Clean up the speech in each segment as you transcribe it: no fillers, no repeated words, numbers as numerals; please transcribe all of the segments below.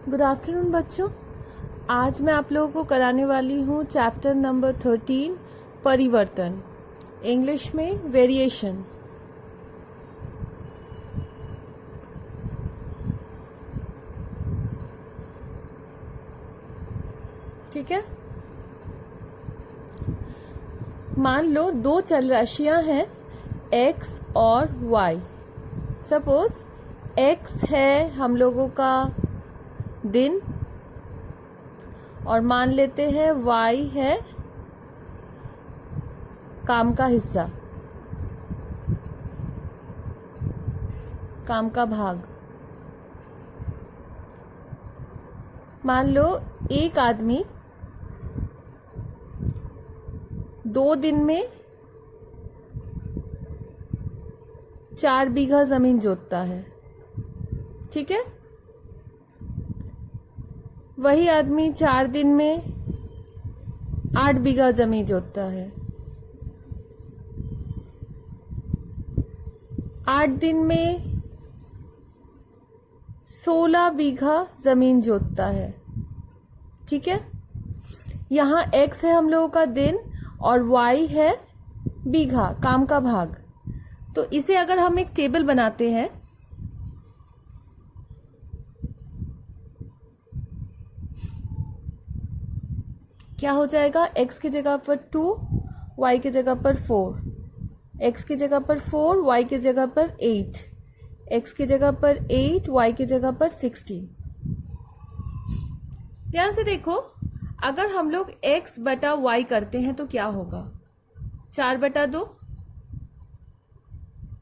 Good afternoon बच्चों। आज मैं आप लोगों को कराने वाली हूँ चैप्टर नंबर 13 परिवर्तन, इंग्लिश में वेरिएशन। ठीक है, मान लो दो चल राशियां हैं x और y। सपोज x है हम लोगों का दिन और मान लेते हैं y है काम का हिस्सा, काम का भाग। मान लो एक आदमी 2 दिन में 4 बीघा जमीन जोतता है। ठीक है, वही आदमी 4 दिन में 8 बीघा जमीन जोतता है। 8 दिन में 16 बीघा जमीन जोतता है। ठीक है, यहाँ x है हम लोगों का दिन और y है बीघा, काम का भाग। तो इसे अगर हम एक टेबल बनाते हैं, क्या हो जाएगा? x की जगह पर 2, y की जगह पर 4, x की जगह पर 4, y की जगह पर 8, x की जगह पर 8, y की जगह पर 16। ध्यान से देखो, अगर हम लोग x बटा y करते हैं तो क्या होगा? 4 बटा 2,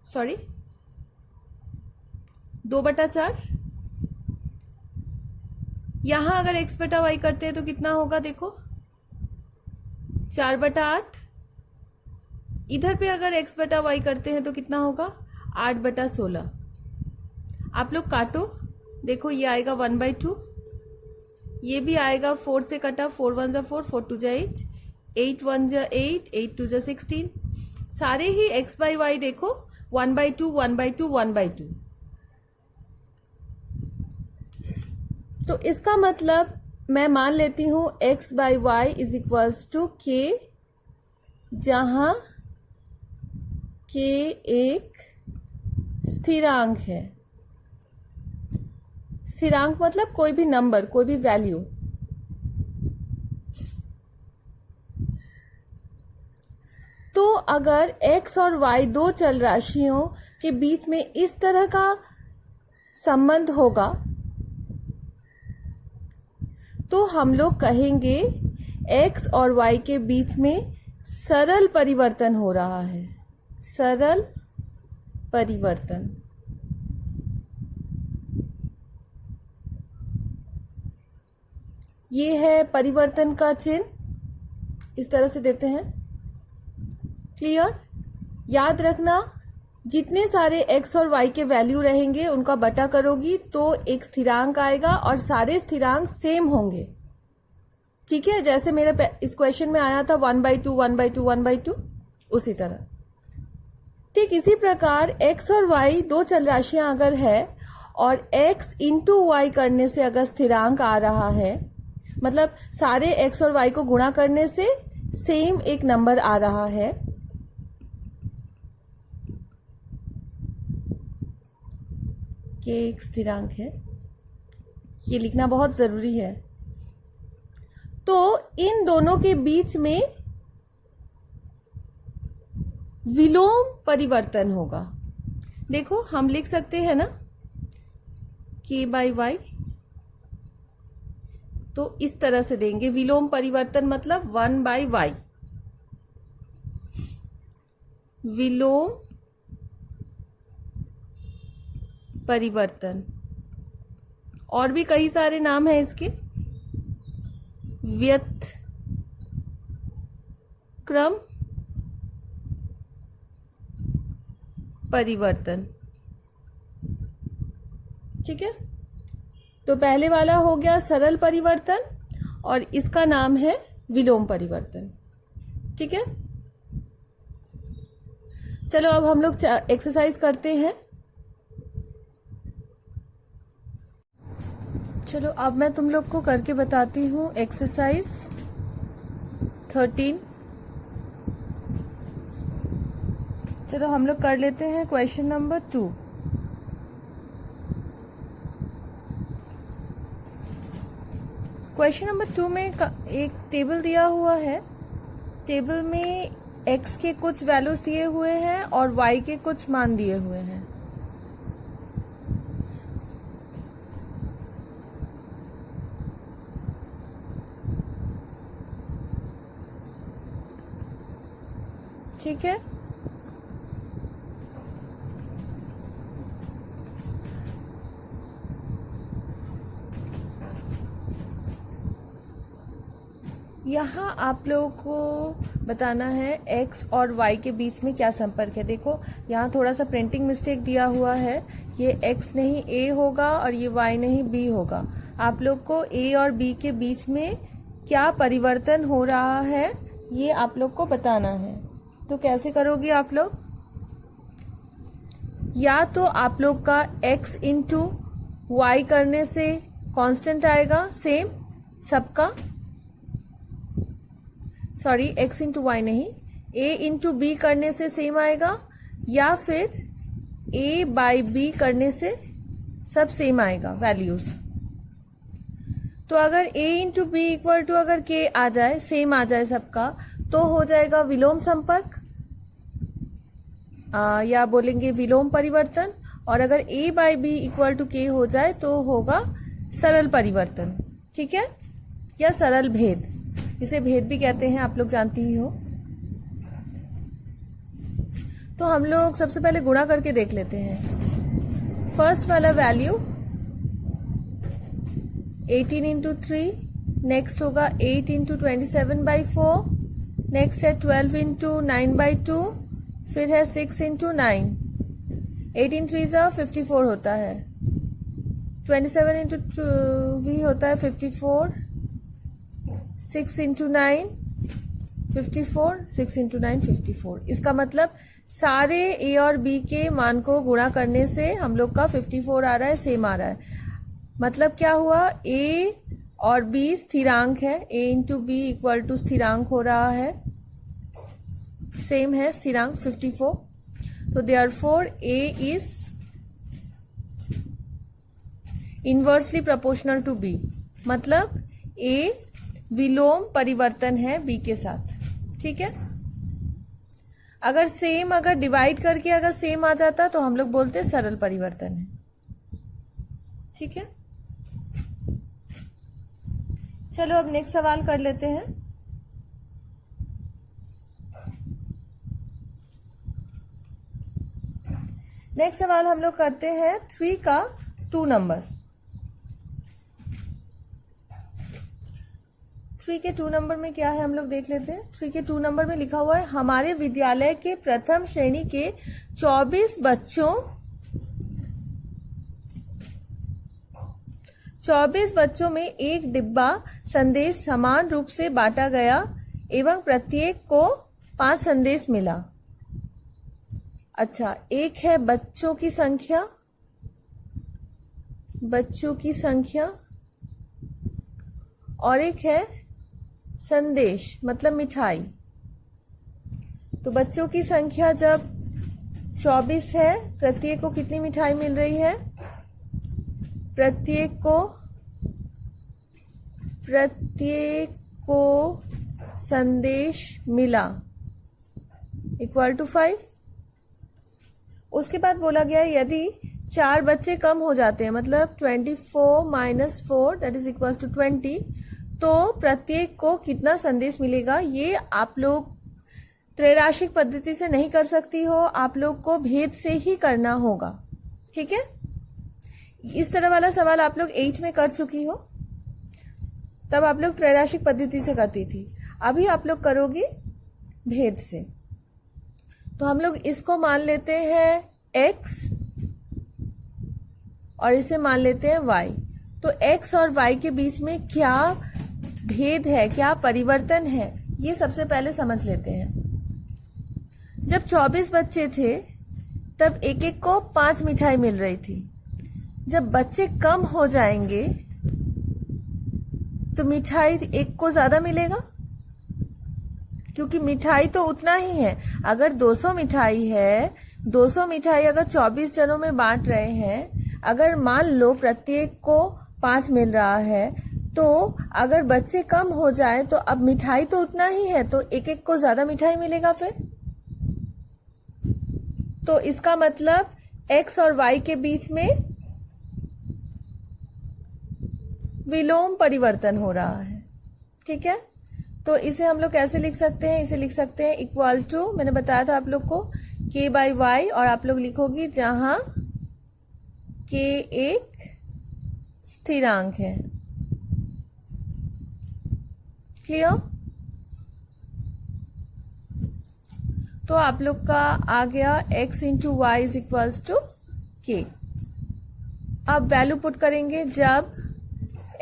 सॉरी 2 बटा 4। यहां अगर x बटा y करते हैं तो कितना होगा? देखो 4 बटा 8। इधर पे अगर x बटा y करते हैं तो कितना होगा? 8 बटा 16। आप लोग काटो, देखो ये आएगा 1/2, ये भी आएगा 4 से कटा, 4 1 जा 4, 4 2 जा 8, 8 1 जा 8, 8 2 जा 16। सारे ही x बाई y देखो 1/2 1/2 1/2। तो इसका मतलब मैं मान लेती हूं x by y is equals to k, जहां k एक स्थिरांक है। स्थिरांक मतलब कोई भी नंबर, कोई भी वैल्यू। तो अगर x और y दो चल राशियों के बीच में इस तरह का संबंध होगा तो हम लोग कहेंगे x और y के बीच में सरल परिवर्तन हो रहा है। सरल परिवर्तन। ये है परिवर्तन का चिन्ह, इस तरह से देते हैं। क्लियर? याद रखना, जितने सारे x और y के वैल्यू रहेंगे उनका बटा करोगी तो एक स्थिरांक आएगा और सारे स्थिरांक सेम होंगे। ठीक है, जैसे मेरे इस क्वेश्चन में आया था 1/2 1/2 1/2, उसी तरह। ठीक इसी प्रकार x और y दो चल राशियां अगर है और x इंटू वाई करने से अगर स्थिरांक आ रहा है, मतलब सारे x और y को गुणा करने से सेम एक नंबर आ रहा है, कि एक स्थिरांक है, ये लिखना बहुत जरूरी है। तो इन दोनों के बीच में विलोम परिवर्तन होगा। देखो हम लिख सकते हैं ना k बाई वाई, तो इस तरह से देंगे विलोम परिवर्तन, मतलब 1/y। विलोम परिवर्तन। और भी कई सारे नाम हैं इसके, व्युत्क्रम परिवर्तन। ठीक है, तो पहले वाला हो गया सरल परिवर्तन और इसका नाम है विलोम परिवर्तन। ठीक है, चलो अब हम लोग एक्सरसाइज करते हैं। चलो अब मैं तुम लोग को करके बताती हूँ एक्सरसाइज 13। चलो हम लोग कर लेते हैं क्वेश्चन नंबर 2। क्वेश्चन नंबर 2 में एक टेबल दिया हुआ है। टेबल में x के कुछ वैल्यूज दिए हुए हैं और y के कुछ मान दिए हुए हैं। ठीक है, यहाँ आप लोगों को बताना है x और y के बीच में क्या संपर्क है। देखो यहाँ थोड़ा सा प्रिंटिंग मिस्टेक दिया हुआ है, ये x नहीं a होगा और ये y नहीं b होगा। आप लोग को a और b के बीच में क्या परिवर्तन हो रहा है ये आप लोग को बताना है। तो कैसे करोगे आप लोग? या तो आप लोग का x इंटू वाई करने से कांस्टेंट आएगा सेम सबका, सॉरी x इंटू वाई नहीं, a इंटू बी करने से सेम आएगा, या फिर a बाई बी करने से सब सेम आएगा वैल्यूज। तो अगर a into B equal to अगर k आ जाए, सेम आ जाए सबका, तो हो जाएगा विलोम संपर्क या बोलेंगे विलोम परिवर्तन। और अगर a by B equal to k हो जाए तो होगा सरल परिवर्तन। ठीक है, या सरल भेद, इसे भेद भी कहते हैं, आप लोग जानती ही हो। तो हम लोग सबसे पहले गुणा करके देख लेते हैं। फर्स्ट वाला वैल्यू 18 इंटू 3, नेक्स्ट होगा 8 इंटू 27/4, नेक्स्ट है 12 इंटू 9/2, फिर है 6 इंटू 9। 18 3 सा 54 होता है, 27 इंटू 2 भी होता है 54, 6 इंटू 9 54, 6 इंटू 9 54। इसका मतलब सारे a और b के मान को गुणा करने से हम लोग का 54 आ रहा है, सेम आ रहा है। मतलब क्या हुआ, a और b स्थिरांक है, a into B equal to स्थिरांक हो रहा है, सेम है स्थिरांक 54। तो therefore a is inversely proportional to b, मतलब a विलोम परिवर्तन है b के साथ। ठीक है, अगर सेम अगर डिवाइड करके अगर सेम आ जाता तो हम लोग बोलते सरल परिवर्तन है। ठीक है, चलो अब नेक्स्ट सवाल कर लेते हैं। नेक्स्ट सवाल हम लोग करते हैं 3 का 2 नंबर। 3 के 2 नंबर में क्या है हम लोग देख लेते हैं। 3 के 2 नंबर में लिखा हुआ है, हमारे विद्यालय के प्रथम श्रेणी के 24 बच्चों में एक डिब्बा संदेश समान रूप से बांटा गया एवं प्रत्येक को 5 संदेश मिला। अच्छा, एक है बच्चों की संख्या और एक है संदेश मतलब मिठाई। तो बच्चों की संख्या जब 24 है, प्रत्येक को कितनी मिठाई मिल रही है? प्रत्येक को संदेश मिला इक्वल टू 5। उसके बाद बोला गया यदि 4 बच्चे कम हो जाते हैं, मतलब 24 minus 4 that is equal to 20, तो प्रत्येक को कितना संदेश मिलेगा। ये आप लोग त्रैराशिक पद्धति से नहीं कर सकती हो, आप लोग को भेद से ही करना होगा। ठीक है, इस तरह वाला सवाल आप लोग 8 में कर चुकी हो, तब आप लोग त्रैराशिक पद्धति से करती थी। अभी आप लोग करोगी भेद से। तो हम लोग इसको मान लेते हैं x और इसे मान लेते हैं y। तो x और y के बीच में क्या भेद है, क्या परिवर्तन है, ये सबसे पहले समझ लेते हैं। जब 24 बच्चे थे तब एक एक को 5 मिठाई मिल रही थी। जब बच्चे कम हो जाएंगे तो मिठाई एक को ज्यादा मिलेगा, क्योंकि मिठाई तो उतना ही है। अगर 200 मिठाई है, 200 मिठाई अगर 24 जनों में बांट रहे हैं, अगर मान लो प्रत्येक को 5 मिल रहा है, तो अगर बच्चे कम हो जाए तो अब मिठाई तो उतना ही है, तो एक एक को ज्यादा मिठाई मिलेगा फिर। तो इसका मतलब x और y के बीच में विलोम परिवर्तन हो रहा है। ठीक है, तो इसे हम लोग कैसे लिख सकते हैं? इसे लिख सकते हैं इक्वल टू, मैंने बताया था आप लोग को, k बाई वाई, और आप लोग लिखोगी जहां k एक स्थिरांक है। क्लियर? तो आप लोग का आ गया x into y is equals to k। अब वैल्यू पुट करेंगे, जब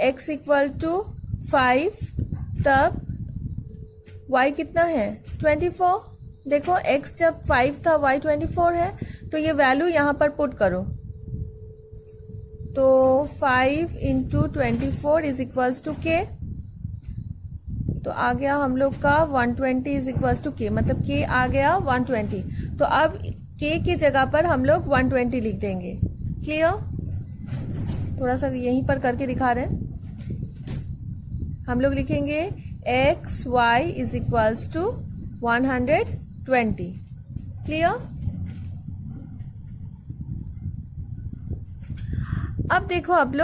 x इक्वल टू 5 तब y कितना है? 24। देखो x जब 5 था, y 24 है, तो ये वैल्यू यहां पर पुट करो। तो 5 into 24 is equals to k। तो आ गया हम लोग का 120 इज इक्वल्स टू k, मतलब k आ गया 120। तो अब k की जगह पर हम लोग 120 लिख देंगे। क्लियर? थोड़ा सा यहीं पर करके दिखा रहे हैं। हम लोग लिखेंगे x y is equals to 120। Clear? अब देखो आप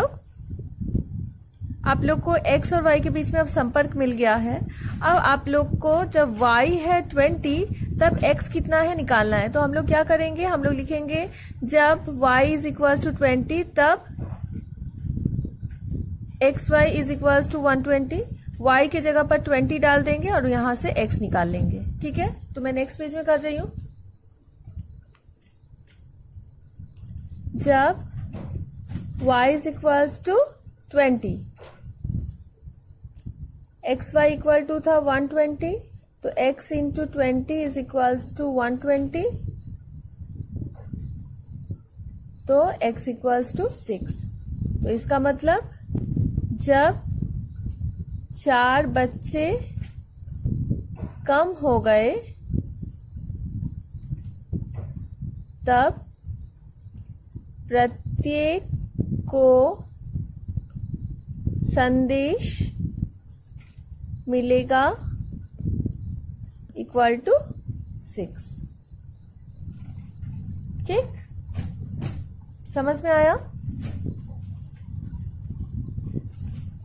लोग को x और y के बीच में अब संपर्क मिल गया है। अब आप लोग को जब y है 20 तब x कितना है निकालना है। तो हम लोग क्या करेंगे? हम लोग लिखेंगे जब y इज इक्वल टू 20 तब x y is equal to 120। y की जगह पर 20 डाल देंगे और यहां से x निकाल लेंगे। ठीक है, तो मैं नेक्स्ट पेज में कर रही हूं। जब y is equal to 20, x y equal to था 120, तो x into 20 is equal to 120, तो x इक्वल टू 6। तो इसका मतलब जब 4 बच्चे कम हो गए तब प्रत्येक को संदेश मिलेगा इक्वल टू 6। ठीक, समझ में आया?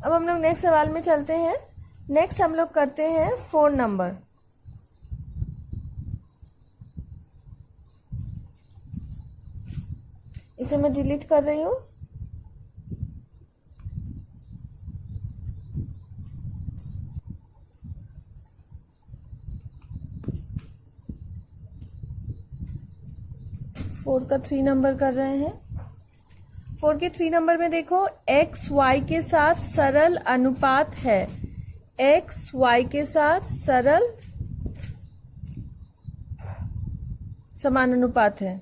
अब हम लोग नेक्स्ट सवाल में चलते हैं। नेक्स्ट हम लोग करते हैं 4 नंबर। इसे मैं डिलीट कर रही हूं। फोर का 3 नंबर कर रहे हैं। 4 के 3 नंबर में देखो x y के साथ सरल अनुपात है। x y के साथ सरल समानुपात है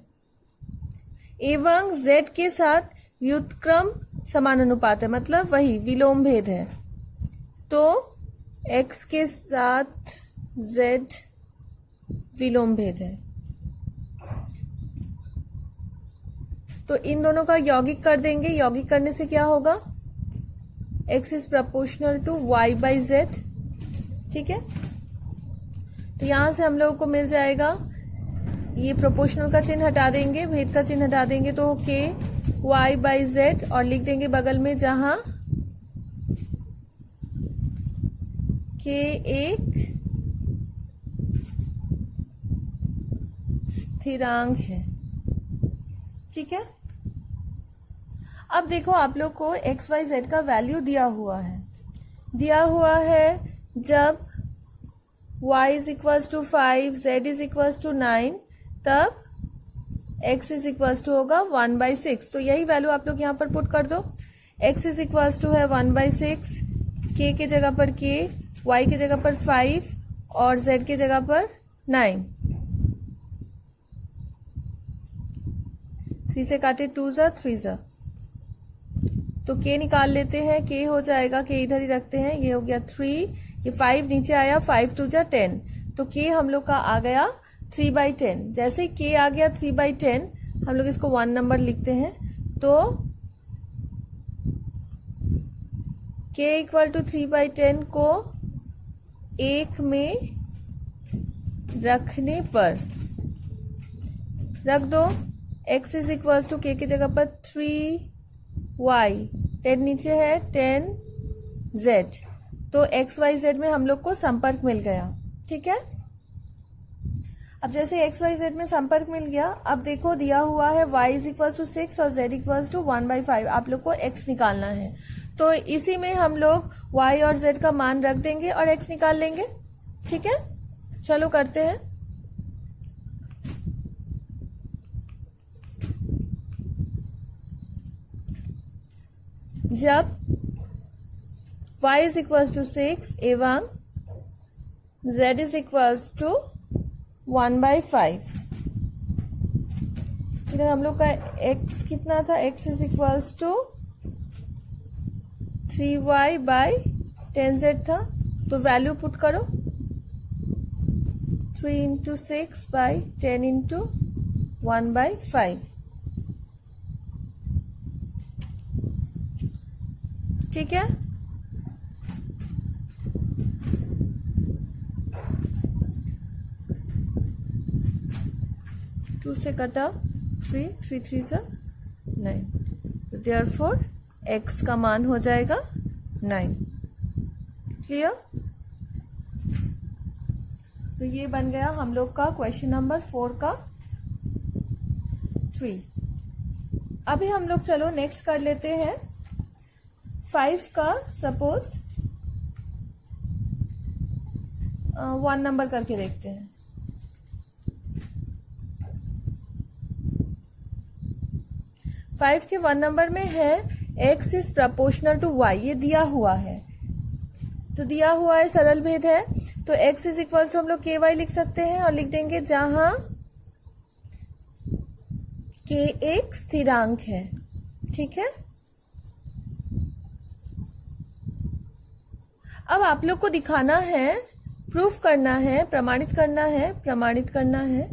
एवं z के साथ व्युत्क्रम समानुपात है, मतलब वही विलोम भेद है। तो x के साथ z विलोम भेद है, तो इन दोनों का यौगिक कर देंगे। यौगिक करने से क्या होगा? x is proportional to y by z. ठीक है, तो यहां से हम लोगों को मिल जाएगा, ये प्रोपोर्शनल का चिन्ह हटा देंगे, भेद का चिन्ह हटा देंगे, तो k y बाई जेड, और लिख देंगे बगल में जहां k एक स्थिरांक है। ठीक है, अब देखो आप लोग को एक्स वाई जेड का वैल्यू दिया हुआ है जब y is equal to 5, z is equal to 9, तब x इज इक्वल टू होगा 1/6। तो यही वैल्यू आप लोग यहाँ पर पुट कर दो। x इज इक्वल टू है 1/6, k की जगह पर k, y की जगह पर 5 और z की जगह पर 9। 3 से काटे 2 जा 3 जा तो k निकाल लेते हैं, k हो जाएगा, k इधर ही रखते हैं, ये हो गया 3, ये 5 नीचे आया, 5 2 जा 10, तो k हम लोग का आ गया 3/10। जैसे ही k आ गया 3/10, हम लोग इसको 1 नंबर लिखते हैं, तो k इक्वल टू 3/10 को 1 में रखने पर रख दो, x is equal to k की जगह पर 3y, 10 नीचे है 10z, तो XYZ में हम लोग को संपर्क मिल गया। ठीक है, अब जैसे XYZ में संपर्क मिल गया, अब देखो दिया हुआ है y इज इक्वल टू 6 और z इक्वल टू 1/5, आप लोग को x निकालना है, तो इसी में हम लोग y और z का मान रख देंगे और x निकाल लेंगे। ठीक है, चलो करते हैं। जब y इज इक्वल टू 6 एवं z इज इक्वल टू 1/5, इधर हम लोग का x कितना था, x is equal to 3y/10z था, तो वैल्यू पुट करो, 3 इंटू 6/10 इंटू 1/5। ठीक है, टू से कटा 3, 3 3 से 9, तो देयरफॉर x का मान हो जाएगा 9। क्लियर? तो ये बन गया हम लोग का क्वेश्चन नंबर 4 का 3। अभी हम लोग चलो नेक्स्ट कर लेते हैं 5 का, सपोज 1 नंबर करके देखते हैं। फाइव के 1 नंबर में है x is proportional to y, ये दिया हुआ है, तो दिया हुआ है सरल भेद है, तो x इज इक्वल टू हम लोग ky लिख सकते हैं और लिख देंगे जहां k एक स्थिरांक है। ठीक है, अब आप लोग को दिखाना है, प्रूफ करना है, प्रमाणित करना है, प्रमाणित करना है,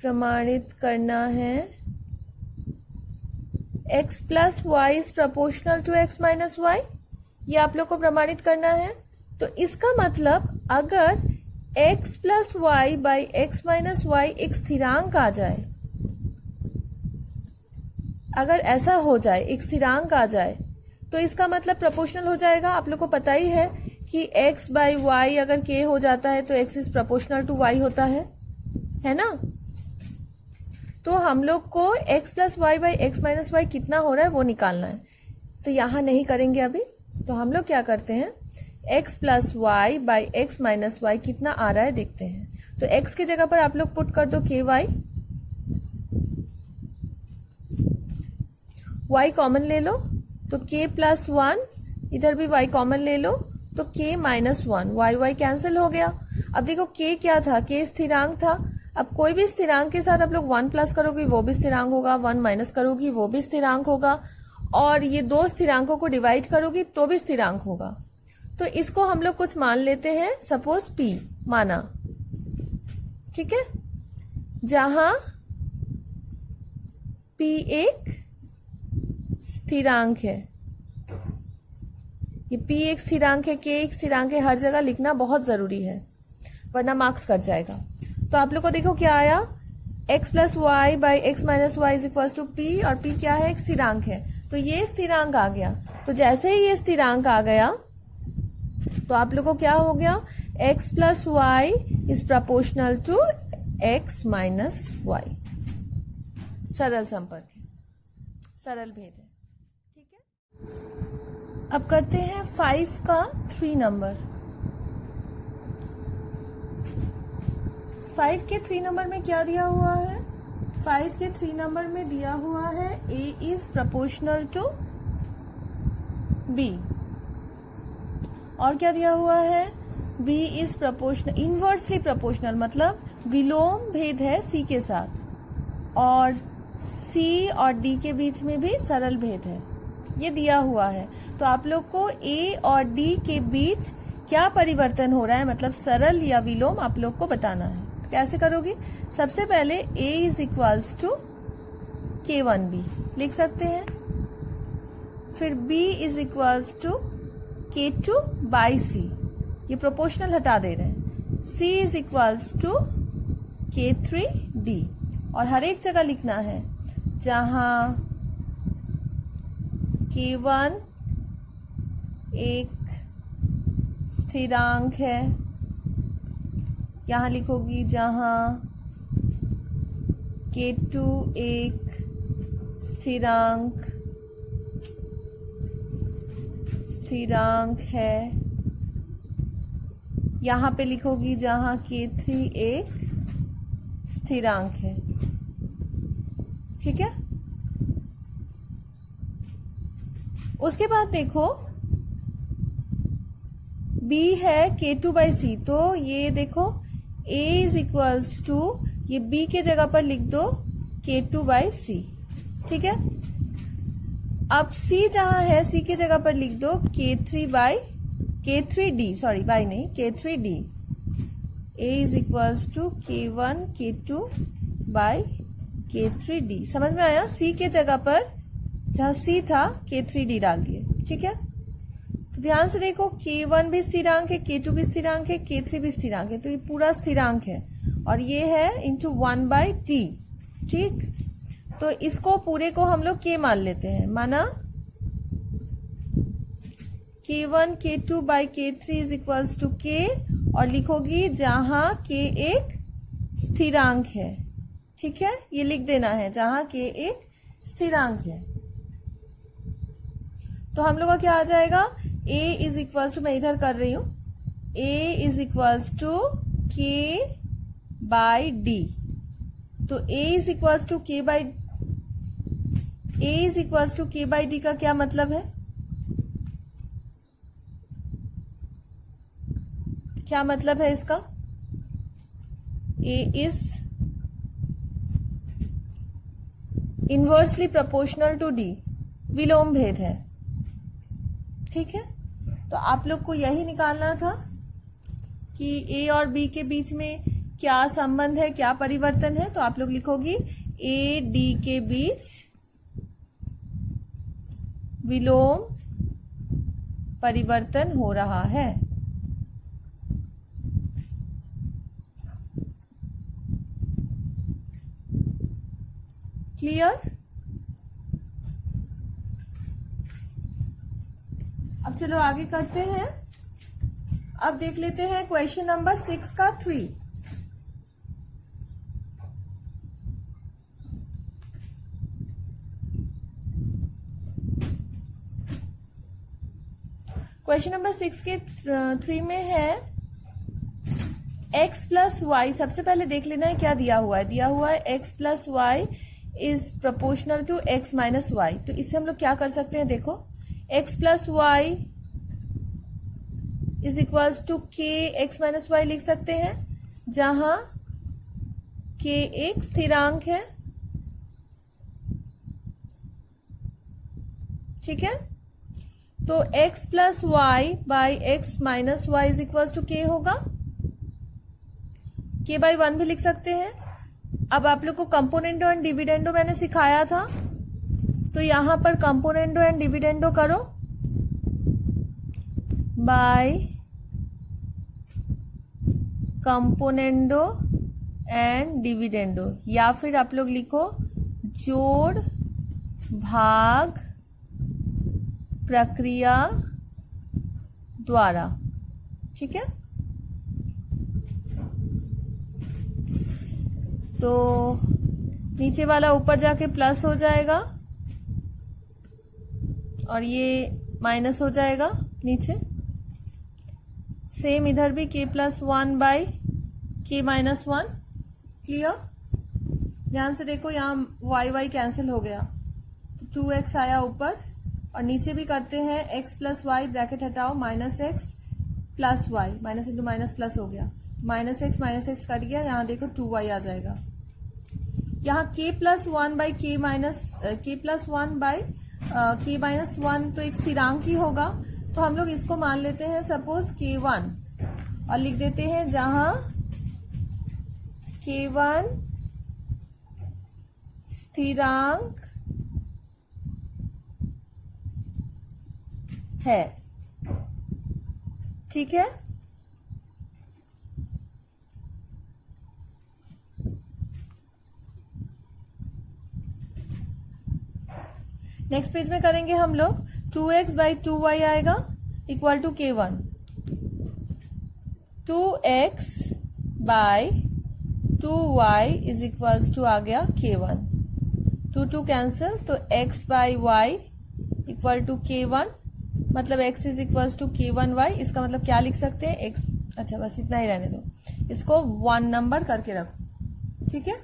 प्रमाणित करना है x plus y is proportional to x minus y, ये आप लोग को प्रमाणित करना है। तो इसका मतलब अगर x plus y by x minus y एक स्थिरांक आ जाए, अगर ऐसा हो जाए, एक स्थिरांक आ जाए, तो इसका मतलब प्रोपोर्शनल हो जाएगा। आप लोग को पता ही है कि x बाई वाई अगर k हो जाता है तो x is proportional to y होता है ना। तो हम लोग को x plus y by x minus y कितना हो रहा है वो निकालना है, तो यहां नहीं करेंगे अभी। तो हम लोग क्या करते हैं, x plus y by x minus y कितना आ रहा है देखते हैं। तो x की जगह पर आप लोग पुट कर दो ky, y कॉमन ले लो तो k प्लस 1, इधर भी y कॉमन ले लो तो k माइनस 1, y कैंसिल हो गया। अब देखो k क्या था, k स्थिरांक था। अब कोई भी स्थिरांक के साथ आप लोग 1 प्लस करोगे वो भी स्थिरांक होगा, 1 माइनस करोगी वो भी स्थिरांक होगा, और ये दो स्थिरांकों को डिवाइड करोगी तो भी स्थिरांक होगा। तो इसको हम लोग कुछ मान लेते हैं, सपोज p माना, ठीक है, जहां p एक स्थिरांक है, ये p एक स्थिरांक है, k एक स्थिरांक है, हर जगह लिखना बहुत जरूरी है वरना मार्क्स कट जाएगा। तो आप लोग को देखो क्या आया, x plus y by x minus y is equal to P, और p क्या है, एक स्थिरांक है, तो ये स्थिरांक आ गया। तो जैसे ही ये स्थिरांक आ गया तो आप लोग को क्या हो गया, x plus y is proportional to x minus y. सरल संपर्क है, सरल भेद है, ठीक है। अब करते हैं 5 का 3 नंबर। 5 के 3 नंबर में क्या दिया हुआ है, 5 के 3 नंबर में दिया हुआ है a is proportional to b, और क्या दिया हुआ है, b is proportional, inversely proportional मतलब विलोम भेद है c के साथ, और सी और डी के बीच में भी सरल भेद है, ये दिया हुआ है। तो आप लोग को ए और डी के बीच क्या परिवर्तन हो रहा है, मतलब सरल या विलोम, आप लोग को बताना है। तो कैसे करोगे? सबसे पहले ए इज इक्वल्स टू K1B लिख सकते हैं, फिर B is equals to K2 by C, ये प्रोपोर्शनल हटा दे रहे हैं, C is equals to K3D, और हर एक जगह लिखना है जहां K1 एक स्थिरांक है, यहां लिखोगी जहां K2 एक स्थिरांक है, यहां पे लिखोगी जहां K3 एक स्थिरांक है। ठीक है, उसके बाद देखो B है K2 बाई C, तो ये देखो A इज इक्वल्स टू, ये B के जगह पर लिख दो K2 बाई C। ठीक है, अब C जहां है, C की जगह पर लिख दो K3D, सॉरी बाई नहीं, K3D। A is equals to K1 K2 by K3D। समझ में आया? C के जगह पर जहां C था K3D डाल दिए। ठीक है, तो ध्यान से देखो K1 भी स्थिरांक है, K2 भी स्थिरांक है, K3 भी स्थिरांक है, तो ये पूरा स्थिरांक है, और ये है इंटू 1 बाई T। ठीक, तो इसको पूरे को हम लोग K मान लेते हैं, माना K1 K2 by K3 is equals to K, और लिखोगी जहां K एक स्थिरांक है। ठीक है, ये लिख देना है जहां K एक स्थिरांक है। तो हम लोग का क्या आ जाएगा? A इज इक्वल्स टू, मैं इधर कर रही हूं, A is equals to K by D। तो A is equals to K by, A is equals to K by D का क्या मतलब है? क्या मतलब है इसका? A is inversely proportional to D, विलोम भेद है। ठीक है, तो आप लोग को यही निकालना था कि A और B के बीच में क्या संबंध है, क्या परिवर्तन है। तो आप लोग लिखोगी A D के बीच विलोम परिवर्तन हो रहा है। क्लियर? अब चलो आगे करते हैं। अब देख लेते हैं क्वेश्चन नंबर 6 का 3। क्वेश्चन नंबर 6 के 3 में है x प्लस वाई। सबसे पहले देख लेना है क्या दिया हुआ है। दिया हुआ है x plus y is proportional to x minus y. तो इससे हम लोग क्या कर सकते हैं, देखो x plus y is equals to k x minus y लिख सकते हैं, जहां k एक स्थिरांक है। ठीक है, तो x plus y by x minus y is equals to k होगा। k बाई 1 भी लिख सकते हैं। अब आप लोग को कंपोनेंडो एंड डिविडेंडो मैंने सिखाया था, तो यहां पर कंपोनेंडो एंड डिविडेंडो करो बाय कंपोनेंडो एंड डिविडेंडो, या फिर आप लोग लिखो जोड़ भाग प्रक्रिया द्वारा। ठीक है, तो नीचे वाला ऊपर जाके प्लस हो जाएगा और ये माइनस हो जाएगा नीचे। सेम इधर भी k plus 1 by k minus 1। Clear? ध्यान से देखो यहाँ y कैंसिल हो गया, तो 2x आया ऊपर, और नीचे भी करते हैं x प्लस वाई, ब्रैकेट हटाओ, minus x plus y, minus into minus plus हो गया, माइनस एक्स कट गया, यहाँ देखो 2y आ जाएगा। यहाँ k प्लस वन बाई के plus one by k minus one तो एक स्थिरांक ही होगा, तो हम लोग इसको मान लेते हैं सपोज k1 और लिख देते हैं जहां k1 स्थिरांक है। ठीक है, नेक्स्ट पेज में करेंगे हम लोग 2x बाई 2y आएगा equal to k1। 2x by 2y is equals to आ गया k1। 2 कैंसिल तो x by y equal to k1, मतलब x is equals to k1y। इसका मतलब क्या लिख सकते हैं x, अच्छा बस इतना ही रहने दो, इसको 1 नंबर करके रखो। ठीक है,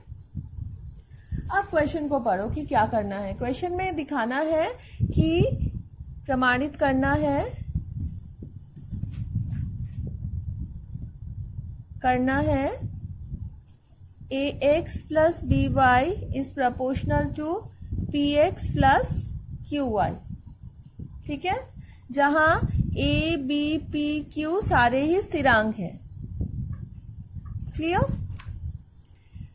अब क्वेश्चन को पढ़ो कि क्या करना है। क्वेश्चन में दिखाना है कि प्रमाणित करना है ax plus by is proportional to px plus qy। ठीक है, जहां a b p q सारे ही स्थिरांक हैं। क्लियर?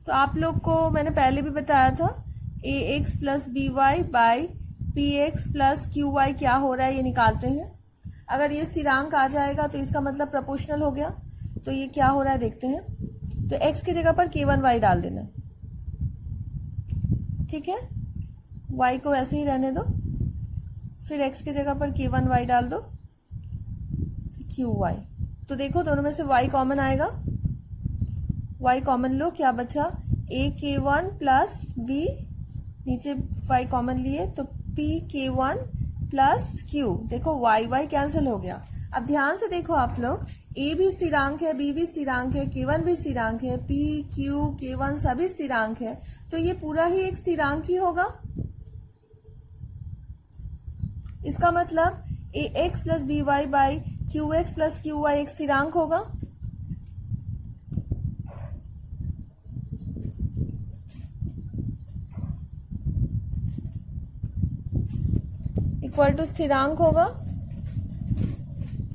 तो आप लोग को मैंने पहले भी बताया था ax plus b y by p x plus q y क्या हो रहा है ये निकालते हैं। अगर ये स्थिरांक आ जाएगा तो इसका मतलब प्रोपोर्शनल हो गया। तो ये क्या हो रहा है देखते हैं। तो x की जगह पर k1y डाल देना। ठीक है, y को ऐसे ही रहने दो, फिर x की जगह पर k1y डाल दो, qy। तो देखो दोनों में से y कॉमन आएगा, y कॉमन लो, क्या बचा a k1 प्लस b, नीचे y कॉमन लिए तो p k1 प्लस q। देखो y कैंसिल हो गया। अब ध्यान से देखो आप लोग, a भी स्थिरांक है, b भी स्थिरांक है, k1 भी स्थिरांक है, p q k1 सभी स्थिरांक है, तो ये पूरा ही एक स्थिरांक ही होगा। इसका मतलब ax plus b y by q x plus q y एक स्थिरांक होगा। इक्वल टू स्थिरांक होगा।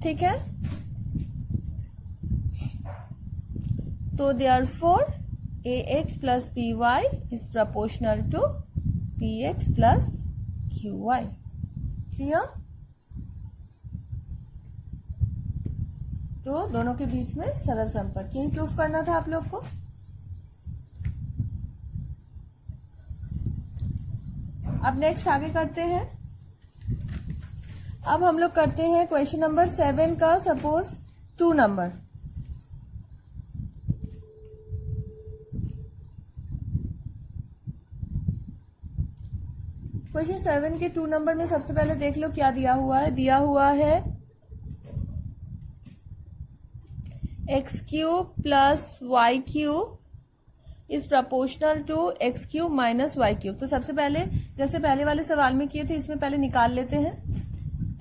ठीक है, तो therefore ax plus b y is proportional to px plus qy। Clear? तो दोनों के बीच में सरल संपर्क, यही प्रूफ करना था आप लोग को। अब नेक्स्ट आगे करते हैं। अब हम लोग करते हैं क्वेश्चन नंबर 7 का सपोज 2 नंबर। क्वेश्चन 7 के 2 नंबर में सबसे पहले देख लो क्या दिया हुआ है। दिया हुआ है x cube plus y cube is proportional to x cube minus y cube. तो सबसे पहले जैसे पहले वाले सवाल में किए थे, इसमें पहले निकाल लेते हैं।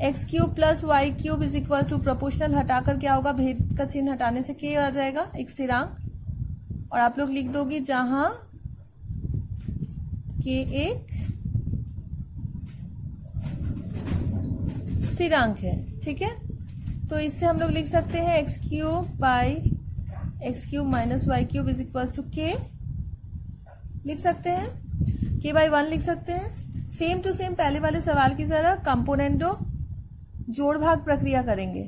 X cube plus y cube is equal to proportional हटाकर क्या होगा, भेद का चिन्ह हटाने से के आ जाएगा, एक स्थिरांक। और आप लोग लिख दोगे जहां के एक स्थिरांक है। ठीक है, तो इससे हम लोग लिख सकते हैं x cube by x cube minus y cube is equal to k, लिख सकते हैं के बाई 1 लिख सकते हैं। सेम टू सेम पहले वाले सवाल की तरह कंपोनेंटो जोड़ भाग प्रक्रिया करेंगे।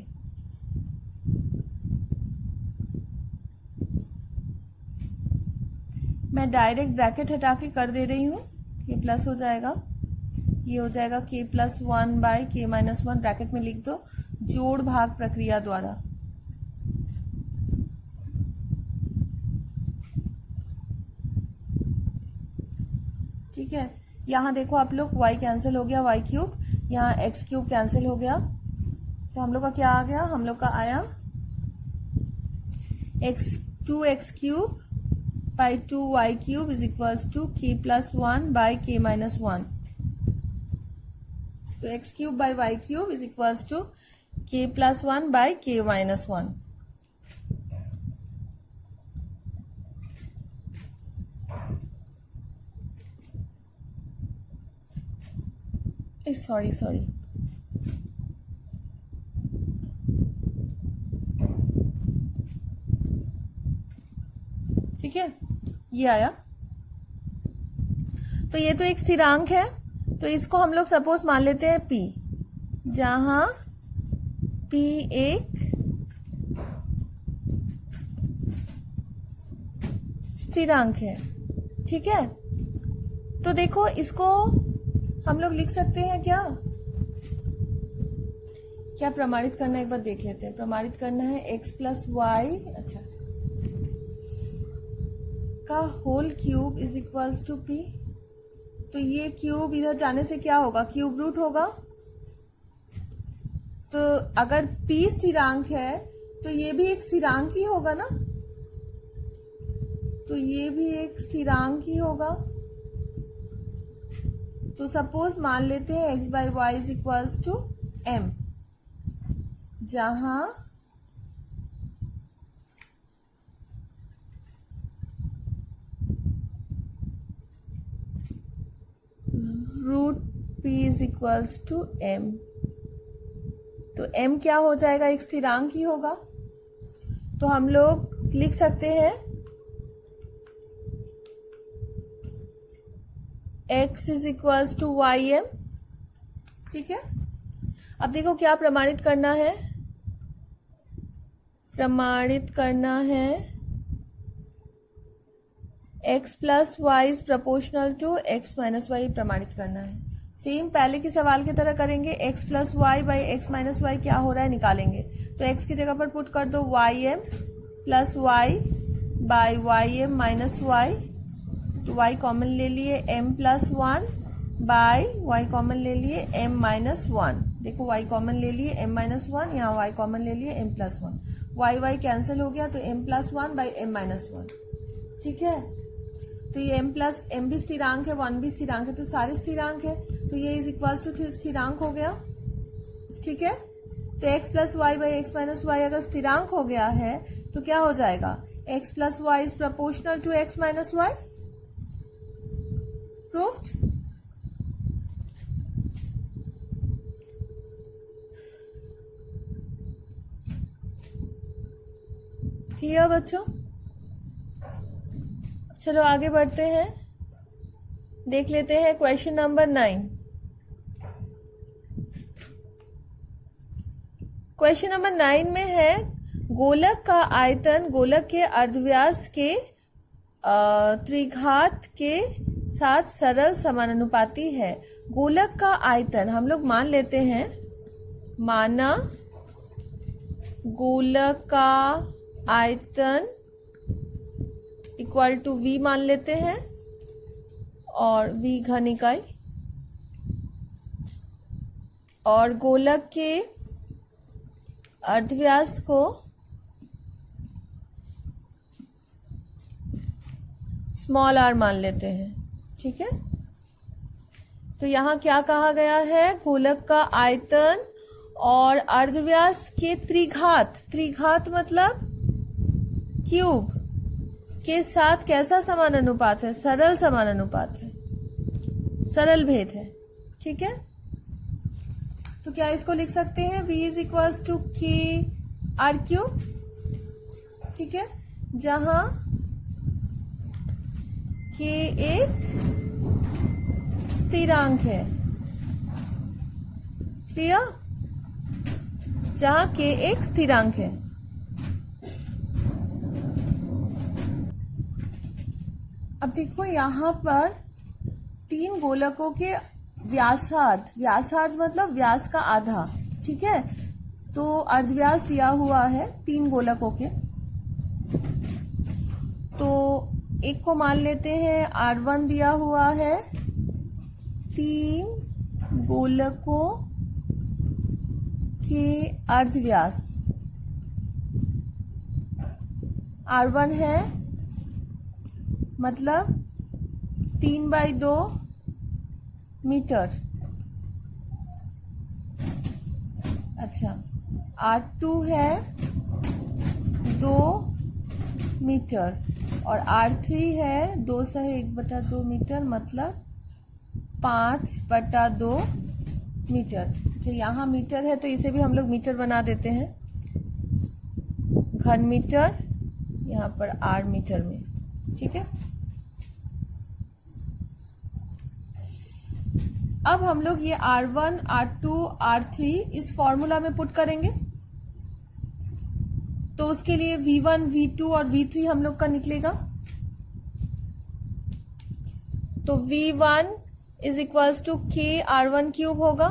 मैं डायरेक्ट ब्रैकेट हटा के कर दे रही हूं, ये प्लस हो जाएगा, ये हो जाएगा k plus 1 by k minus 1, bracket में लिख दो, जोड़ भाग प्रक्रिया द्वारा। ठीक है, यहां देखो आप लोग y कैंसिल हो गया, y क्यूब, यहाँ x क्यूब कैंसिल हो गया, तो हम लोग का क्या आ गया, हम लोग का आया x cube by 2y cube is equals to k plus 1 by k minus 1। तो x cube by y cube is equals to k plus 1 by k minus 1। Sorry sorry, ठीक है, ये आया। तो ये तो एक स्थिरांक है, तो इसको हम लोग सपोज मान लेते हैं P, जहां P एक स्थिरांक है, ठीक है। तो देखो इसको हम लोग लिख सकते हैं क्या, क्या प्रमाणित करना है एक बार देख लेते हैं। प्रमाणित करना है x प्लस वाई, अच्छा, का whole cube is equals to P। तो ये क्यूब इधर जाने से क्या होगा, क्यूब रूट होगा। तो अगर P स्थिरांक है तो ये भी एक स्थिरांक ही होगा ना, तो ये भी एक स्थिरांक ही होगा। तो सपोज मान लेते हैं x by y is equals to m, जहां root p is equals to m। तो m क्या हो जाएगा, एक स्थिरांक ही होगा। तो हम लोग लिख सकते हैं x is equals to y m, ठीक है। अब देखो क्या प्रमाणित करना है, प्रमाणित करना है x plus y is proportional to x minus y, प्रमाणित करना है। सेम पहले के सवाल की तरह करेंगे, x plus y by x minus y क्या हो रहा है निकालेंगे। तो x की जगह पर पुट कर दो y m plus y by y m minus y, तो y कॉमन ले लिए m plus one by y common ले लिए m माइनस वन। देखो y कॉमन ले लिए m माइनस वन, यहाँ y कॉमन ले लिए m plus one, y cancel हो गया तो m plus one by m minus one, ठीक है। तो ये m भी स्थिरांक है, 1 भी स्थिरांक है, तो सारे स्थिरांक है, तो ये इज इक्वल्स टू स्थिरांक हो गया, ठीक है। तो x plus y by x minus y अगर स्थिरांक हो गया है तो क्या हो जाएगा, x plus y is proportional to x minus y. Proved. Clear बच्चों, चलो आगे बढ़ते हैं, देख लेते हैं क्वेश्चन नंबर 9। क्वेश्चन नंबर 9 में है गोलक का आयतन गोलक के अर्धव्यास के त्रिघात के साथ सरल समानुपाती है। गोलक का आयतन हम लोग मान लेते हैं, माना गोलक का आयतन इक्वल टू v मान लेते हैं, और v घन इकाई, और गोलक के अर्धव्यास को स्मॉल r मान लेते हैं, ठीक है। तो यहां क्या कहा गया है, गोलक का आयतन और अर्धव्यास के त्रिघात, त्रिघात मतलब क्यूब के साथ कैसा समानुपात है, सरल समानुपात है, सरल भेद है, ठीक है। तो क्या इसको लिख सकते हैं, v इज इक्वल्स टू के आर क्यूब, ठीक है, जहां k एक स्थिरांक है, क्लियर, जहां k एक स्थिरांक है। अब देखो यहां पर 3 गोलकों के व्यासार्ध, व्यासार्ध मतलब व्यास का आधा, ठीक है। तो अर्धव्यास दिया हुआ है 3 गोलकों के, तो एक को मान लेते हैं R1 दिया हुआ है 3 गोलकों के अर्धव्यास, R1 है मतलब 3/2 मीटर, अच्छा। R2 है 2 मीटर, और R3 है 2 सही 1/2 मीटर, मतलब 5/2 मीटर। अच्छा, यहाँ मीटर है तो इसे भी हम लोग मीटर बना देते हैं, घन मीटर, यहाँ पर आर मीटर में। ठीक है, अब हम लोग ये R1, R2, R3 इस फॉर्मूला में पुट करेंगे। तो उसके लिए V1, V2 और V3 हम लोग का निकलेगा। तो V1 is equals to K R1 cube होगा,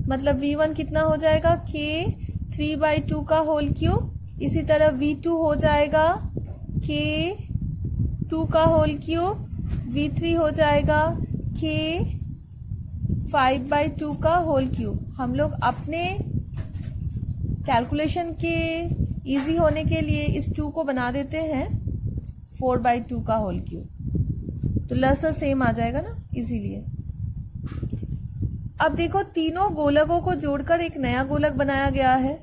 मतलब V1 कितना हो जाएगा, K 3/2 का होल क्यूब। इसी तरह V2 हो जाएगा K 2 का होल क्यूब, V3 हो जाएगा K 5/2 का होल क्यूब। हम लोग अपने कैलकुलेशन के इजी होने के लिए इस 2 को बना देते हैं 4/2 का होल क्यूब, तो लसा सेम आ जाएगा ना इजीलिए। अब देखो, तीनों गोलकों को जोड़कर एक नया गोलक बनाया गया है,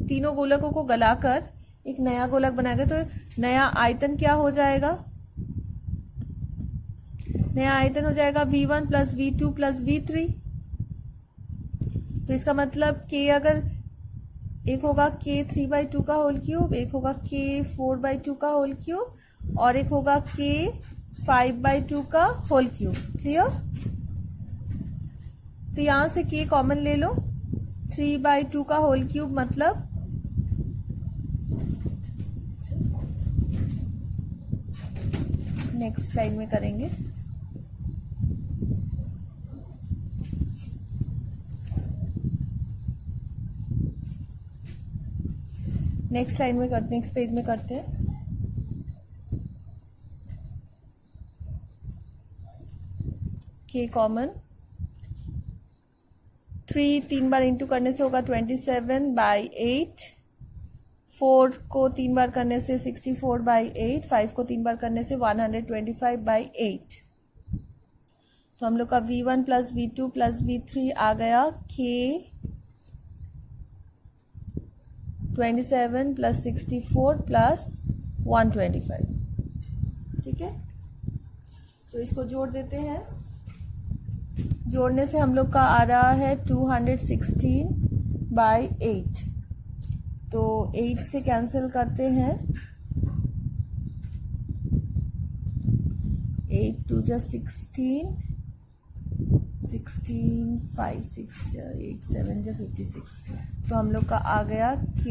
तीनों गोलकों को गलाकर एक नया गोलक बनाया गया। तो नया आयतन क्या हो जाएगा, नया आयतन हो जाएगा V1 plus V2 plus V3। तो इसका मतलब K अगर एक होगा K 3/2 का होल क्यूब, एक होगा K 4/2 का होल क्यूब और एक होगा K 5/2 का होल क्यूब। क्लियर? तो यहां से K कॉमन ले लो, 3/2 का होल क्यूब मतलब नेक्स्ट स्लाइड में करेंगे। नेक्स्ट लाइन में करते, नेक्स्ट पेज में करते हैं। K कॉमन, 3 3 बार इंटू करने से होगा 27/8, 4 को 3 बार करने से 64/8, 5 को 3 बार करने से 125/8। तो हम लोग का V1 plus V2 plus V3 आ गया K 27 प्लस 64 प्लस 125। ठीक है, तो इसको जोड़ देते हैं। जोड़ने से हम लोग का आ रहा है 216/8। तो 8 से कैंसिल करते हैं, 8 2 जा 16, 16 5 6 8 7 जा 56। तो हम लोग का आ गया K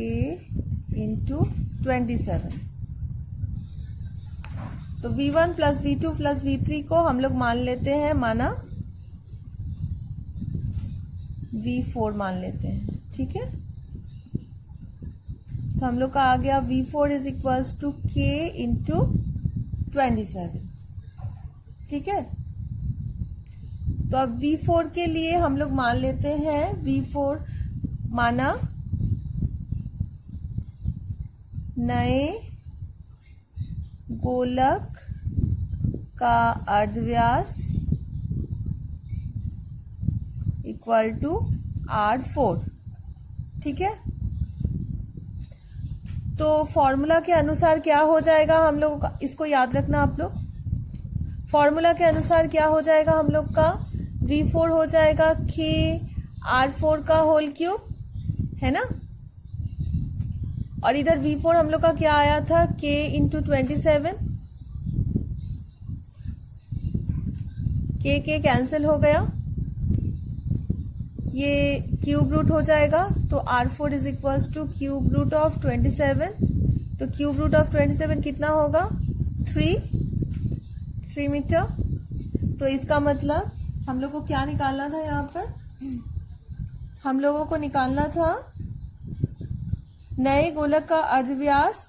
इंटू 27। तो V1 plus V2 plus V3 को हम लोग मान लेते हैं, माना V4 मान लेते हैं। ठीक है, तो हम लोग का आ गया V4 is equals to K into 27। ठीक है, तो अब V4 के लिए हम लोग मान लेते हैं, V4 माना नए गोलक का अर्धव्यास इक्वल टू R4। ठीक है, तो फॉर्मूला के अनुसार क्या हो जाएगा हम लोगों का, इसको याद रखना आप लोग। फॉर्मूला के अनुसार क्या हो जाएगा हम लोग का, V4 हो जाएगा K R4 का होल क्यूब, है ना। और इधर V4 हम लोग का क्या आया था, K इंटू 27। K कैंसिल हो गया, ये क्यूब रूट हो जाएगा। तो R4 is equals to cube root of 27। तो क्यूब रूट ऑफ 27 कितना होगा, 3 मीटर। तो इसका मतलब हम लोग को क्या निकालना था, यहाँ पर हम लोगों को निकालना था नए गोलक का अर्धव्यास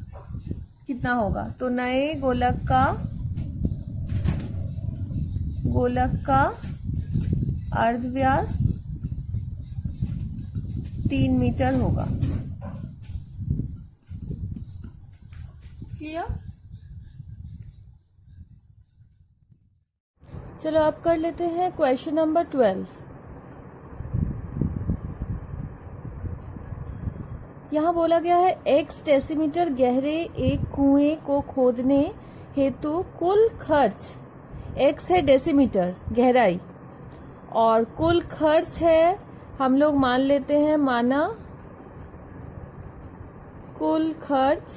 कितना होगा। तो नए गोलक का अर्धव्यास 3 मीटर होगा। क्लियर? चलो अब कर लेते हैं क्वेश्चन नंबर 12। यहाँ बोला गया है x डेसीमीटर गहरे एक कुएं को खोदने हेतु कुल खर्च, x है डेसीमीटर गहराई और कुल खर्च है हम लोग मान लेते हैं माना कुल खर्च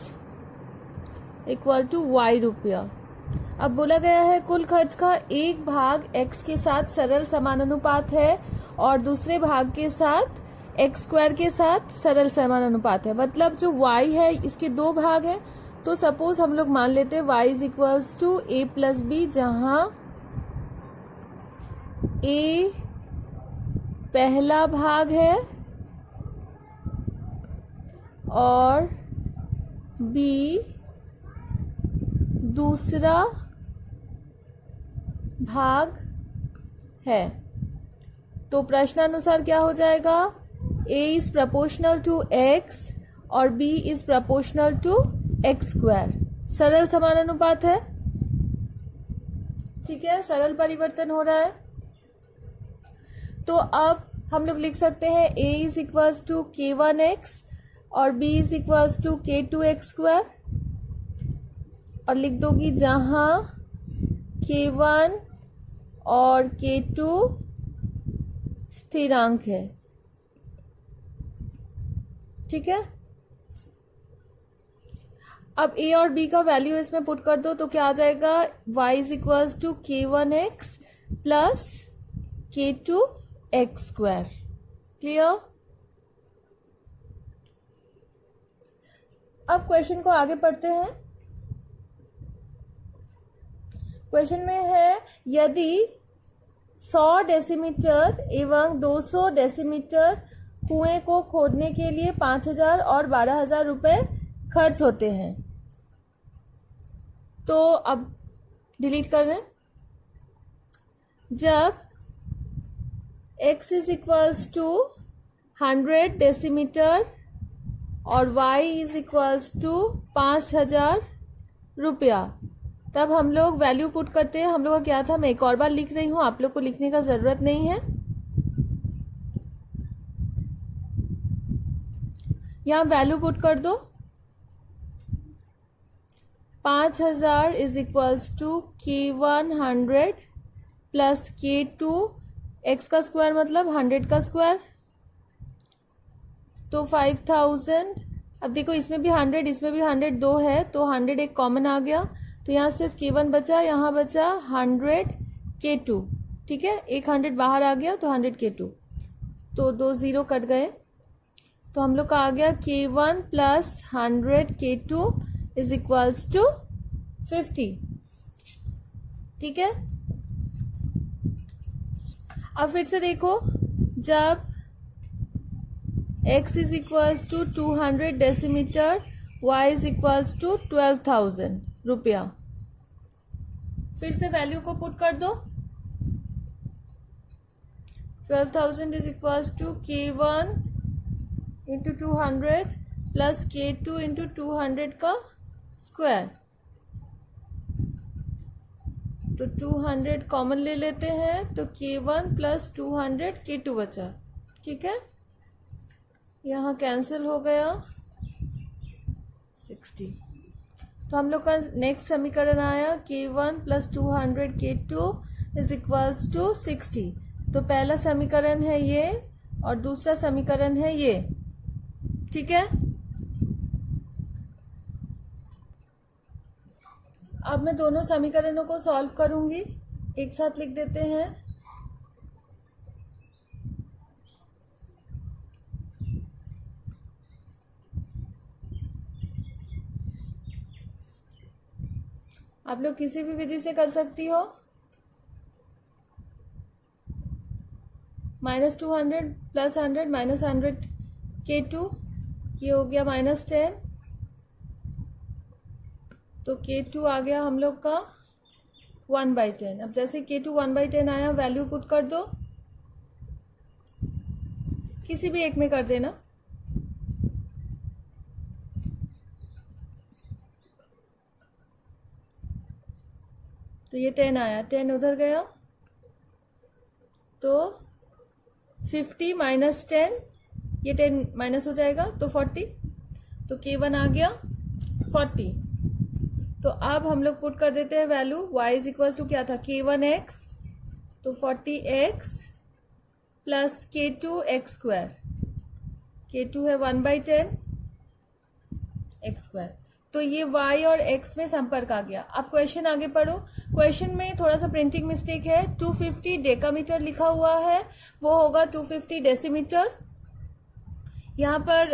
इक्वल टू y रुपया। अब बोला गया है कुल खर्च का एक भाग x के साथ सरल समानुपात है और दूसरे भाग के साथ x स्क्वायर के साथ सरल समानुपात है। मतलब जो y है इसके दो भाग हैं। तो सपोज हम लोग मान लेते हैं y is equals to a plus b, जहां a पहला भाग है और b दूसरा भाग है। तो प्रश्नानुसार क्या हो जाएगा, a is proportional to x और b is proportional to x square. सरल समानुपात है, ठीक है, सरल परिवर्तन हो रहा है। तो अब हम लोग लिख सकते हैं a is equals to k1x और b is equals to k2x square, और लिख दोगी जहां k1 और k2 स्थिरांक है, ठीक है। अब a और b का वैल्यू इसमें पुट कर दो तो क्या आ जाएगा, y is equals to k1x plus k2x square. Clear. अब क्वेश्चन को आगे पढ़ते हैं। क्वेश्चन में है यदि 100 डेसीमीटर एवं 200 डेसीमीटर कुएं को खोदने के लिए 5,000 और 12,000 रुपए खर्च होते हैं, तो अब डिलीट कर रहे हैं। जब x is equals to 100 decimetre और y इज इक्वल्स टू 5,000 रुपया, तब हम लोग वैल्यू पुट करते हैं। हम लोग का क्या था, मैं एक और बार लिख रही हूं, आप लोग को लिखने का जरूरत नहीं है। यहां वैल्यू पुट कर दो, 5,000 is equals to k100 plus k2 x का स्क्वायर मतलब 100 का स्क्वायर, तो 5,000। अब देखो इसमें भी 100 इसमें भी 100 दो है, तो 100 एक कॉमन आ गया, तो यहाँ सिर्फ k1 बचा, यहाँ बचा 100 k2, ठीक है। एक 100 बाहर आ गया तो 100 k2, तो 2 0 कट गए, तो हम लोग का आ गया k1 plus 100 k2 is equals to 50, ठीक है। अब फिर से देखो, जब x is equals to 200 decimetre, y is equals to 12,000 रुपया, फिर से वैल्यू को पुट कर दो। 12,000 is equals to k1 into 200 plus k2 into 200 का स्क्वायर, तो 200 कॉमन ले लेते हैं, तो k1 प्लस 200 k2 बचा, ठीक है। यहाँ कैंसिल हो गया 60, तो हम लोग का नेक्स्ट समीकरण आया k1 plus 200 k2 is equals to 60। तो पहला समीकरण है ये और दूसरा समीकरण है ये, ठीक है। अब मैं दोनों समीकरणों को सॉल्व करूंगी, एक साथ लिख देते हैं। आप लोग किसी भी विधि से कर सकती हो। -200 प्लस 100 माइनस 100 k2, ये हो गया -10, तो k2 आ गया हम लोग का 1/10। अब जैसे k2 1/10 आया, वैल्यू पुट कर दो, किसी भी एक में कर देना। तो ये 10 आया, 10 उधर गया, तो 50 माइनस 10, ये 10 माइनस हो जाएगा तो 40, तो k1 आ गया 40। तो अब हम लोग पुट कर देते हैं value, y is equal to क्या था, k1x, तो 40x plus K2 x square, K2 है 1/10 एक्स स्क्वायर। तो ये y और x में संपर्क आ गया। अब क्वेश्चन आगे पढ़ो। क्वेश्चन में थोड़ा सा प्रिंटिंग मिस्टेक है, 250 डेकामीटर लिखा हुआ है, वो होगा 250 डेसीमीटर। यहाँ पर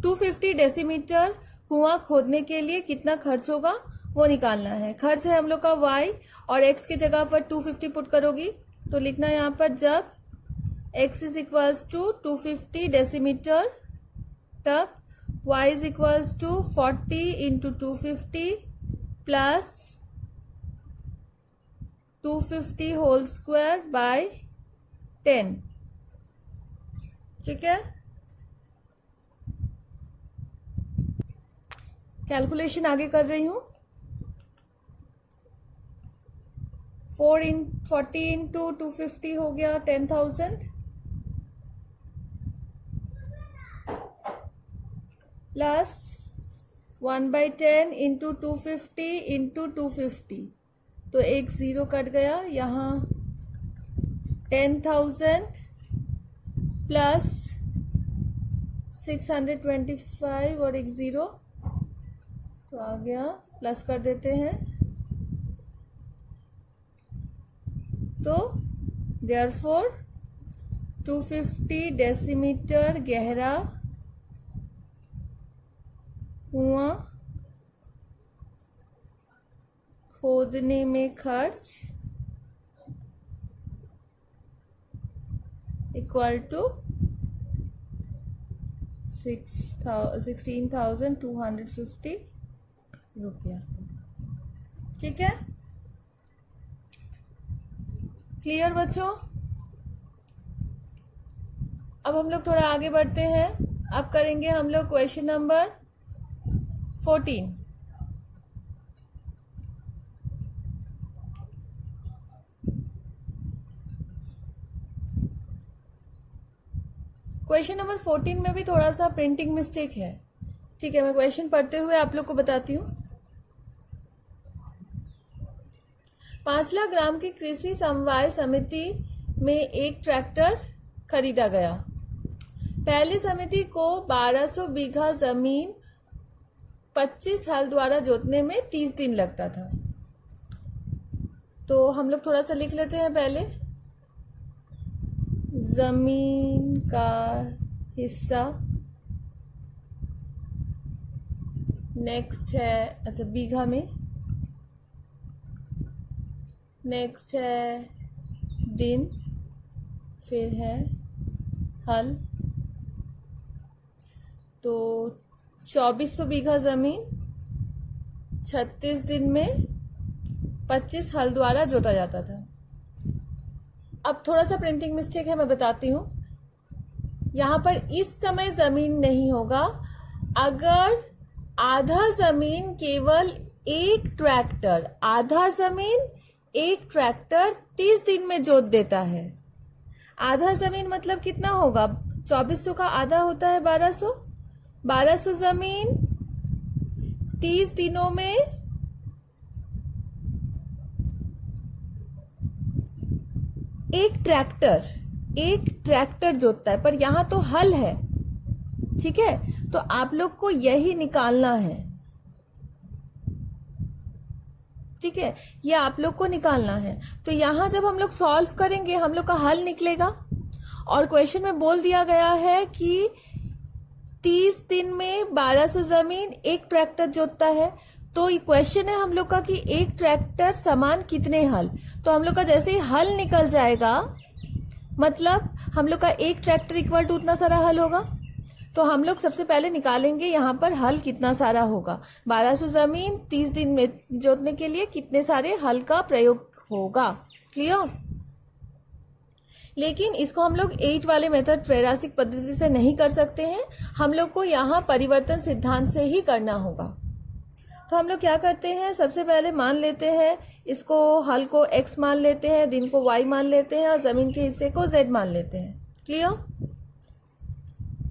250 डेसीमीटर कुआं खोदने के लिए कितना खर्च होगा वो निकालना है। खर्च है हम लोग का y और x की जगह पर 250 पुट करोगी तो लिखना यहाँ पर जब x is equals to 250 decimetre तब y is equals to 40 into 250 plus 250 whole square by 10। ठीक है, कैलकुलेशन आगे कर रही हूं। 40 इंटू 250 हो गया 10,000 प्लस 1/10 इंटू 250 इंटू 250, तो एक जीरो कट गया यहाँ। 10,000 प्लस 625 और एक जीरो तो आ गया, प्लस कर देते हैं। तो देयरफॉर 250 डेसीमीटर गहरा कुआं खोदने में खर्च इक्वल टू 16,250 रुपया। ठीक है, क्लियर बच्चों? अब हम लोग थोड़ा आगे बढ़ते हैं। अब करेंगे हम लोग क्वेश्चन नंबर 14। क्वेश्चन नंबर 14 में भी थोड़ा सा प्रिंटिंग मिस्टेक है। ठीक है, मैं क्वेश्चन पढ़ते हुए आप लोग को बताती हूँ। 5 लाख ग्राम की कृषि समवाय समिति में एक ट्रैक्टर खरीदा गया। पहली समिति को 1200 बीघा जमीन 25 हल द्वारा जोतने में 30 दिन लगता था। तो हम लोग थोड़ा सा लिख लेते हैं पहले। जमीन का हिस्सा, नेक्स्ट है अच्छा बीघा में, नेक्स्ट है दिन, फिर है हल। तो 2400 बीघा जमीन 36 दिन में 25 हल द्वारा जोता जाता था। अब थोड़ा सा प्रिंटिंग मिस्टेक है, मैं बताती हूँ। यहाँ पर इस समय जमीन नहीं होगा। अगर आधा जमीन केवल एक ट्रैक्टर, आधा जमीन एक ट्रैक्टर 30 दिन में जोत देता है। आधा जमीन मतलब कितना होगा? 2400 का आधा होता है 1200। 1200 जमीन 30 दिनों में एक ट्रैक्टर जोतता है, पर यहां तो हल है। ठीक है, तो आप लोग को यही निकालना है। ठीक है, ये आप लोग को निकालना है। तो यहां जब हम लोग सॉल्व करेंगे हम लोग का हल निकलेगा। और क्वेश्चन में बोल दिया गया है कि 30 दिन में 1200 जमीन एक ट्रैक्टर जोतता है। तो ये क्वेश्चन है हम लोग का कि एक ट्रैक्टर समान कितने हल। तो हम लोग का जैसे ही हल निकल जाएगा मतलब हम लोग का एक ट्रैक्टर इक्वल टू उतना सारा हल होगा। तो हम लोग सबसे पहले निकालेंगे यहाँ पर हल कितना सारा होगा। 1200 जमीन 30 दिन में जोतने के लिए कितने सारे हल का प्रयोग होगा। क्लियर? लेकिन इसको हम लोग 8 वाले मेथड त्रैरासिक पद्धति से नहीं कर सकते हैं। हम लोग को यहाँ परिवर्तन सिद्धांत से ही करना होगा। तो हम लोग क्या करते हैं, सबसे पहले मान लेते हैं इसको, हल को x मान लेते हैं, दिन को y मान लेते हैं और जमीन के हिस्से को z मान लेते हैं। क्लियर?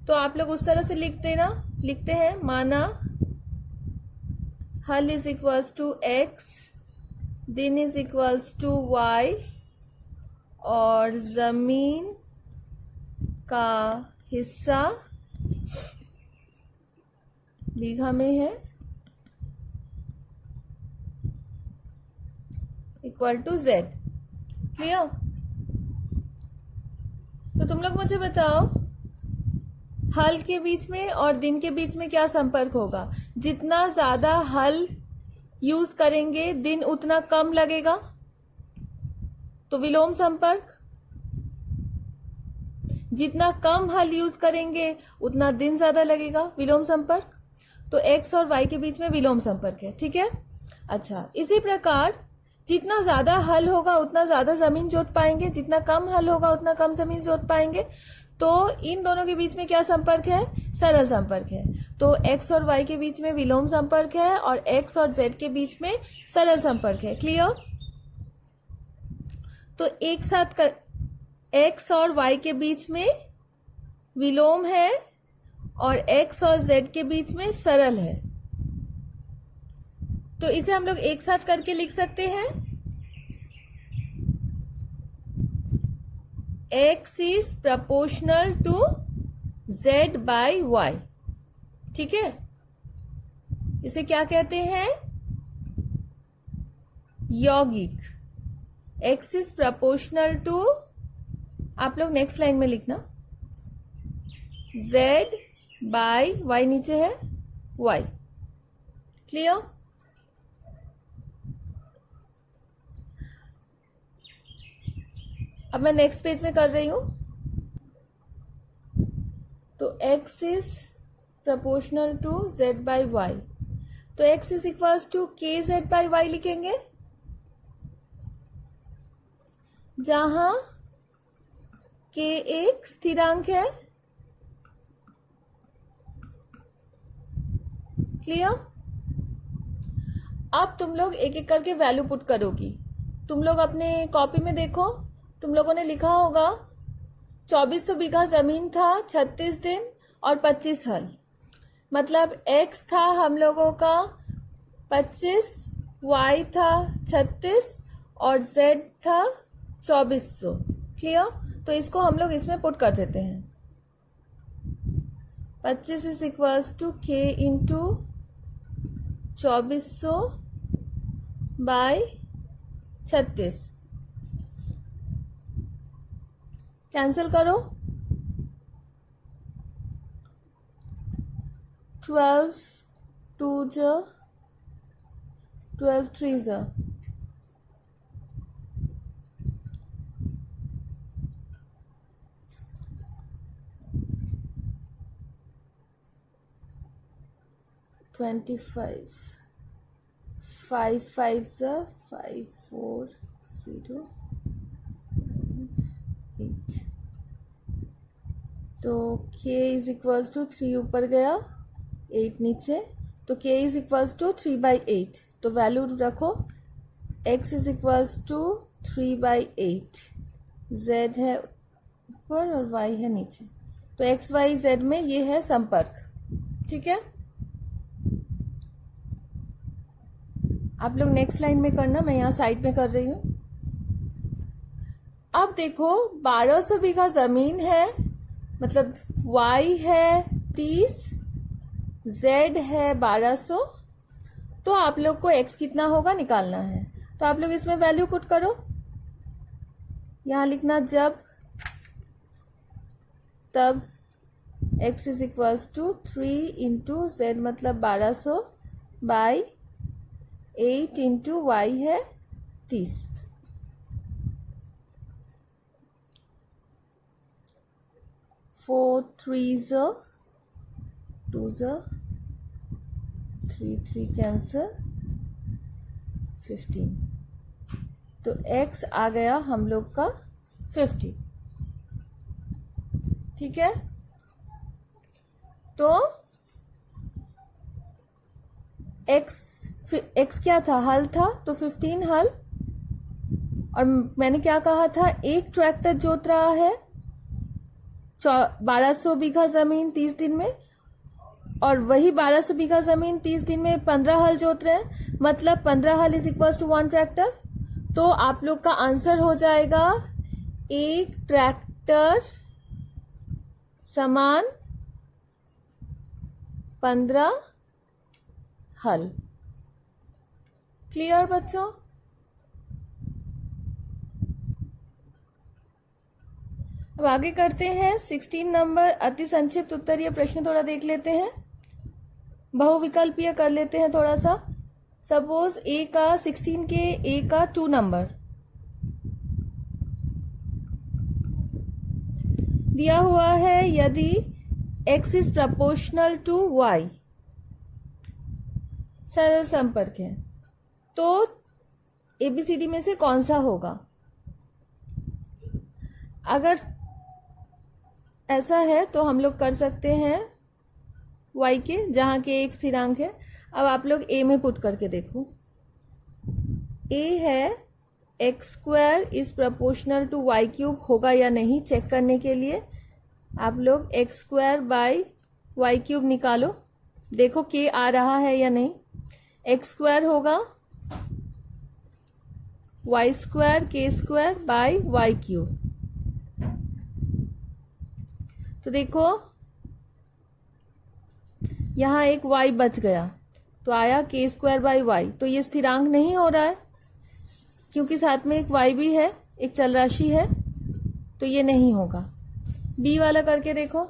तो आप लोग उस तरह से लिखते हैं, माना हल इज इक्वल्स टू x, दिन इज इक्वल्स टू y और जमीन का हिस्सा बीघा में है इक्वल टू Z। क्लियर? तो तुम लोग मुझे बताओ, हल के बीच में और दिन के बीच में क्या संपर्क होगा? जितना ज्यादा हल यूज करेंगे दिन उतना कम लगेगा, तो विलोम संपर्क। जितना कम हल यूज करेंगे उतना दिन ज्यादा लगेगा, विलोम संपर्क। तो x और y के बीच में विलोम संपर्क है। ठीक है? अच्छा, इसी प्रकार जितना ज्यादा हल होगा उतना ज्यादा जमीन जोत पाएंगे, जितना कम हल होगा उतना कम जमीन जोत पाएंगे। तो इन दोनों के बीच में क्या संपर्क है? सरल संपर्क है। तो x और y के बीच में विलोम संपर्क है और x और z के बीच में सरल संपर्क है। क्लियर? तो एक साथ कर, x और y के बीच में विलोम है और x और z के बीच में सरल है। तो इसे हम लोग एक साथ करके लिख सकते हैं, x is proportional to z by y। ठीक है? इसे क्या कहते हैं? यौगिक। x is proportional to, आप लोग नेक्स्ट लाइन में लिखना, z by y, नीचे है y। क्लियर? अब मैं नेक्स्ट पेज में कर रही हूं। तो x is proportional to z by y, तो x is equals to kz by y लिखेंगे, जहां k एक स्थिरांक है। क्लियर? अब तुम लोग एक एक करके वैल्यू पुट करोगी। तुम लोग अपने कॉपी में देखो, तुम लोगों ने लिखा होगा 2400 बीघा जमीन था, 36 दिन और 25 हल। मतलब x था हम लोगों का 25, y था 36 और z था 2400। क्लियर? तो इसको हम लोग इसमें पुट कर देते हैं। 25 is equals to k into 2400 by 36। Cancel करो, 12 2 जा 12 3 जा 25, 5 5 जा 5 4 0 8। तो k इज इक्वल्स टू 3 ऊपर गया, 8 नीचे, तो k is equals to 3 by 8। तो वैल्यू रखो, x is equals to 3 by 8, z है ऊपर और y है नीचे। तो x y z में ये है संपर्क। ठीक है? आप लोग नेक्स्ट लाइन में करना, मैं यहाँ साइड में कर रही हूं। अब देखो 1200 बीघा जमीन है, मतलब y है 30, z है 1200। तो आप लोग को x कितना होगा निकालना है। तो आप लोग इसमें वैल्यू पुट करो, यहां लिखना जब तब x is equals to 3 into z मतलब 1200 बाई 8 इंटू y है 30। 4 3 2 3 3 कैंसिल 15। तो x आ गया हम लोग का 50। ठीक है? तो x क्या था? हल था, तो 15 हल। और मैंने क्या कहा था? एक ट्रैक्टर जोत रहा है 1200 बीघा जमीन 30 दिन में, और वही 1200 बीघा जमीन 30 दिन में 15 हल जोत रहे हैं, मतलब 15 हल इज इक्वल टू 1 ट्रैक्टर। तो आप लोग का आंसर हो जाएगा एक ट्रैक्टर समान 15 हल। क्लियर बच्चों? अब आगे करते हैं 16 नंबर अति संक्षिप्त उत्तरीय प्रश्न थोड़ा देख लेते हैं। बहुविकल्पीय कर लेते हैं थोड़ा सा। सपोज ए का 16 के ए का 2 नंबर दिया हुआ है। यदि x is proportional to y, सरल संपर्क है, तो ABCD में से कौन सा होगा? अगर ऐसा है तो हम लोग कर सकते हैं y के, जहां के एक स्थिरांक है। अब आप लोग a में पुट करके देखो। a है x square is proportional to y cube, होगा या नहीं चेक करने के लिए आप लोग x square by y cube निकालो, देखो के आ रहा है या नहीं। एक्स स्क्वायर होगा y square k square by y cube. तो देखो यहां एक y बच गया, तो आया के स्क्वायर बाई वाई। तो ये स्थिरांक नहीं हो रहा है क्योंकि साथ में एक y भी है, एक चल राशि है, तो ये नहीं होगा। b वाला करके देखो।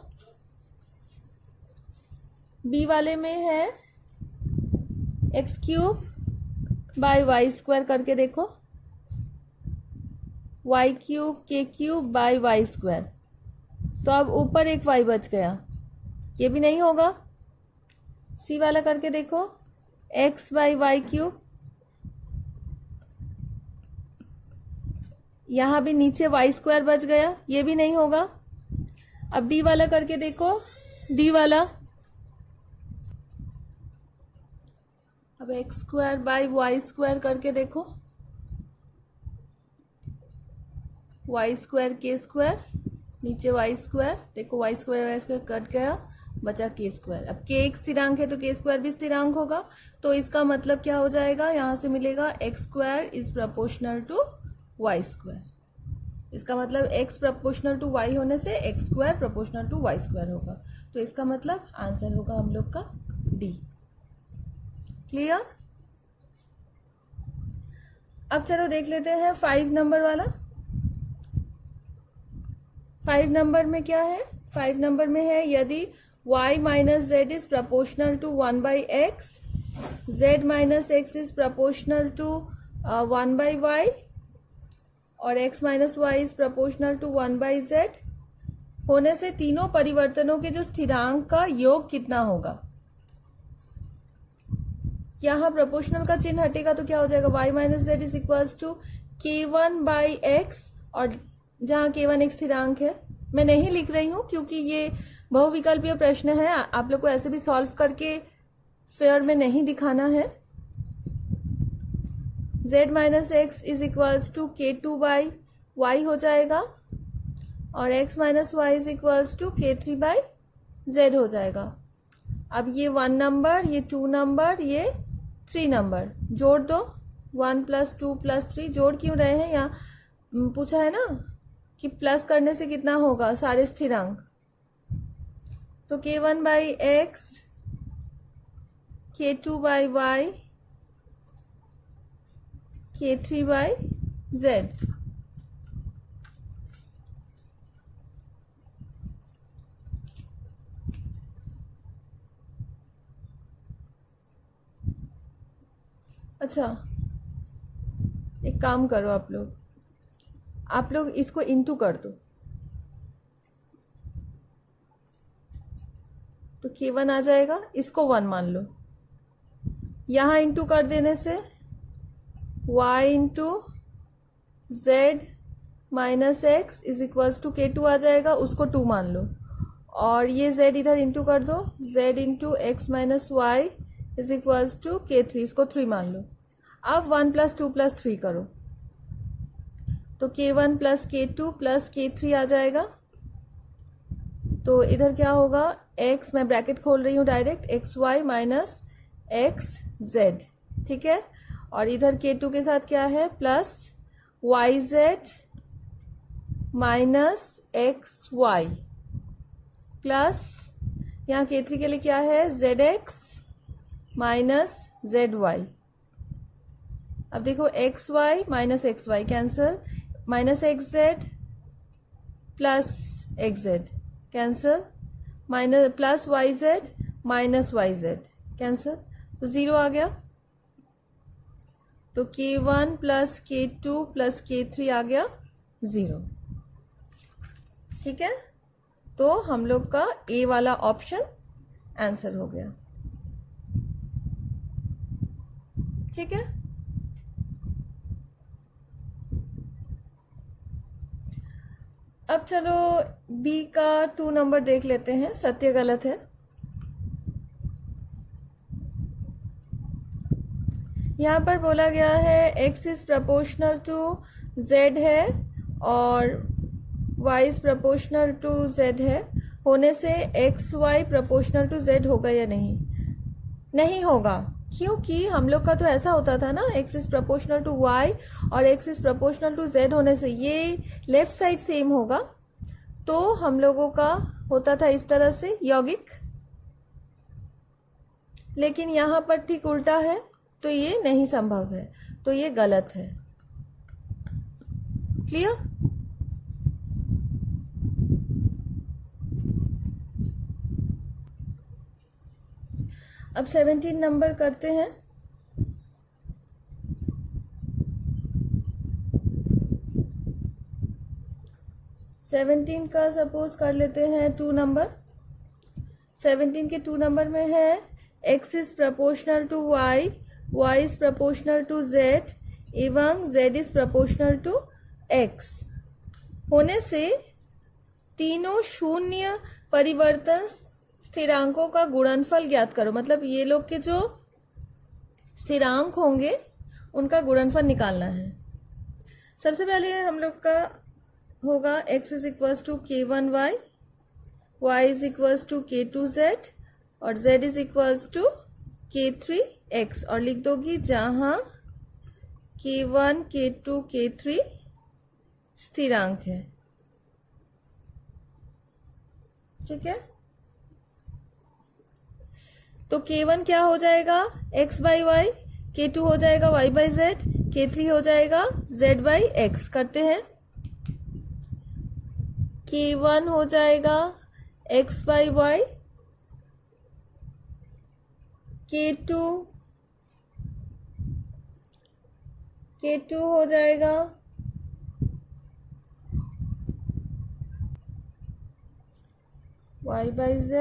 b वाले में है x cube by y square करके देखो, y cube k cube by y square. तो अब ऊपर एक y बच गया, ये भी नहीं होगा। सी वाला करके देखो, x बाई वाई क्यूब, यहां भी नीचे y स्क्वायर बच गया, ये भी नहीं होगा। अब डी वाला करके देखो, डी वाला अब x square by y square करके देखो, वाई स्क्वायर के स्क्वायर, नीचे वाई स्क्वायर, देखो वाई स्क्वायर कट गया, बचा के स्क्वायर। अब के एक स्थिरांक है तो के स्क्वायर भी स्थिरांक होगा, तो इसका मतलब क्या हो जाएगा, यहां से मिलेगा x square is proportional to y square. इसका मतलब एक्स प्रपोर्शनल टू वाई होने से x square proportional to y square होगा, तो इसका मतलब आंसर होगा हम लोग का डी। क्लियर? अब चलो देख लेते हैं 5 नंबर वाला। 5 नंबर में क्या है? 5 नंबर में है यदि y minus z is proportional to 1 by x, z minus x is proportional to 1 by y, और x minus y is proportional to 1 by z होने से तीनों परिवर्तनों के जो स्थिरांक का योग कितना होगा। यहां प्रपोर्शनल का चिन्ह हटेगा तो क्या हो जाएगा, y minus z is equals to k1 by x, और जहां k1 एक स्थिरांक है। मैं नहीं लिख रही हूं क्योंकि ये बहुविकल्पीय प्रश्न है, आप लोग को ऐसे भी सॉल्व करके फेयर में नहीं दिखाना है। z minus x is equals to k2 by y हो जाएगा, और x minus y is equals to k3 by z हो जाएगा। अब ये 1 नंबर, ये 2 नंबर, ये 3 नंबर जोड़ दो, 1 प्लस 2 प्लस 3। जोड़ क्यों रहे हैं, यहाँ पूछा है ना कि प्लस करने से कितना होगा, सारे स्थिरांक। तो k1 by x, k2 by y, k3 by z. अच्छा एक काम करो, आप लोग इसको इंटू कर दो, तो k1 आ जाएगा, इसको 1 मान लो। यहां इंटू कर देने से y into z minus x is equals to k2 आ जाएगा, उसको 2 मान लो। और ये z इधर इंटू कर दो, z into x minus y is equals to k3, इसको 3 मान लो। अब 1 प्लस 2 प्लस 3 करो, तो k1 plus k2 plus k3 आ जाएगा। तो इधर क्या होगा, x, मैं ब्रैकेट खोल रही हूं direct, x y minus x z, ठीक है। और इधर k2 के साथ क्या है, plus y z minus x y plus यहाँ K3 के लिए क्या है, ZX माइनस ZY। अब देखो XY minus XY cancel, minus XZ plus XZ cancel, minus plus YZ minus YZ cancel, तो 0 आ गया। तो K1 plus K2 plus K3 आ गया 0। ठीक है, तो हम लोग का A वाला ऑप्शन आंसर हो गया। ठीक है, अब चलो B का 2 नंबर देख लेते हैं, सत्य गलत है। यहाँ पर बोला गया है x is proportional to z है और y is proportional to z है, होने से x y proportional to z होगा या नहीं? नहीं होगा, क्योंकि हम लोग का तो ऐसा होता था ना, x is proportional to y और x is proportional to z होने से ये लेफ्ट साइड सेम होगा, तो हम लोगों का होता था इस तरह से यौगिक। लेकिन यहाँ पर ठीक उल्टा है, तो ये नहीं संभव है, तो ये गलत है। क्लियर? अब 17 नंबर करते हैं। सेवनटीन का सपोज कर लेते हैं 2 नंबर। 17 के 2 नंबर में है x is proportional to y, y is proportional to z एवं z is proportional to x होने से तीनों शून्य परिवर्तन स्थिरांकों का गुणनफल ज्ञात करो। मतलब ये लोग के जो स्थिरांक होंगे उनका गुणनफल निकालना है। सबसे पहले हम लोग का होगा x is equals to k1y, y is equals to k2z और z is equals to k3x, और लिख दोगी जहां k1, k2, k3 स्थिरांक है। ठीक है, तो k1 क्या हो जाएगा, x बाई वाई, k2 हो जाएगा y बाई z, k3 हो जाएगा z बाई x। करते हैं, k1 हो जाएगा x बाई वाई, k2 हो जाएगा y बाई z,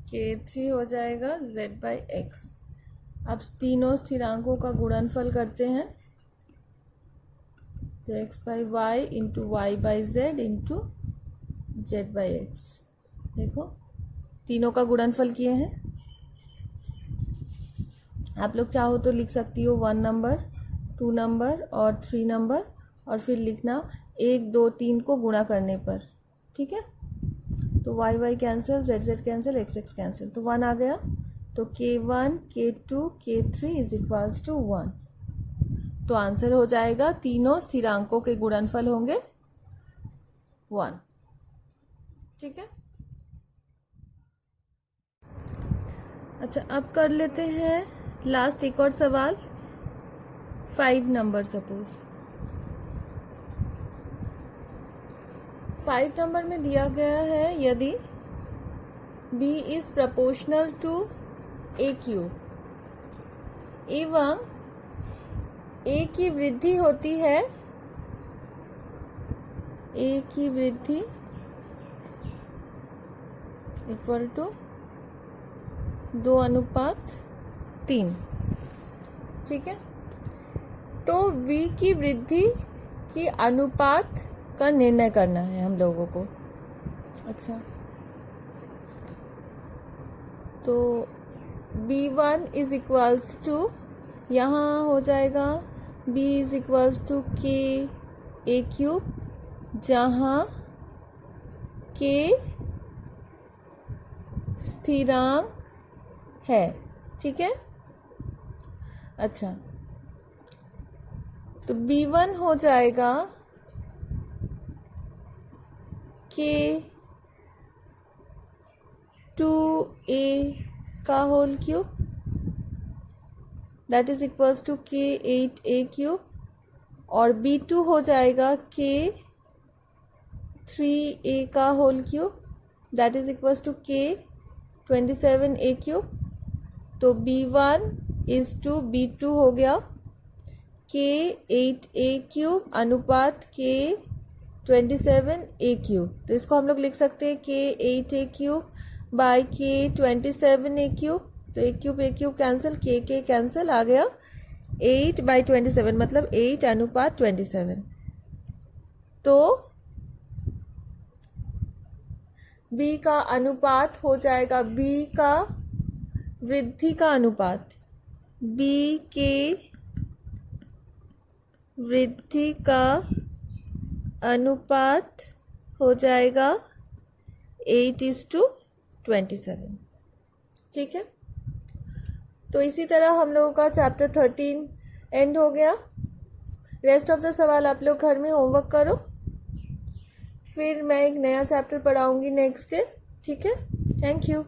k3 हो जाएगा z बाई x। अब तीनों स्थिरांकों का गुणनफल करते हैं, तो x by y into y by z into z by x. देखो तीनों का गुणनफल किए हैं। आप लोग चाहो तो लिख सकती हो 1 नंबर, 2 नंबर और 3 नंबर, और फिर लिखना 1, 2, 3 को गुणा करने पर। ठीक है, तो Y Y cancel, Z Z cancel, X X cancel, तो 1 आ गया। तो k1, k2, k3 is equals to 1। तो आंसर हो जाएगा तीनों स्थिरांकों के गुणनफल होंगे 1। ठीक है, अच्छा अब कर लेते हैं लास्ट एक और सवाल, 5 नंबर। सपोज 5 नंबर में दिया गया है यदि B is proportional to AQ एवं A की वृद्धि होती है, A की वृद्धि इक्वल टू 2:3। ठीक है, तो V की वृद्धि की अनुपात का निर्णय करना है हम लोगों को। अच्छा, तो B1 इज इक्वल्स टू, यहाँ हो जाएगा B is equals to KA3, जहाँ K स्थिरांक है। ठीक है, अच्छा तो B1 हो जाएगा K 2a का whole cube that is equals to k8a cube, और b2 हो जाएगा k3a का whole cube that is equals to k27a cube. तो b1 इज टू b2 हो गया k8a क्यूब अनुपात k27a क्यूब। तो इसको हम लोग लिख सकते हैं k8a cube by k27a cube. तो एक क्यूब कैंसिल, के कैंसिल, आ गया 8/27 मतलब 8 अनुपात 27। तो b का अनुपात हो जाएगा, b का वृद्धि का अनुपात, b के वृद्धि का अनुपात हो जाएगा 8:27। ठीक है, तो इसी तरह हम लोगों का चैप्टर 13 एंड हो गया। रेस्ट ऑफ द सवाल आप लोग घर में होमवर्क करो, फिर मैं एक नया चैप्टर पढ़ाऊंगी नेक्स्ट डे। ठीक है, थैंक यू।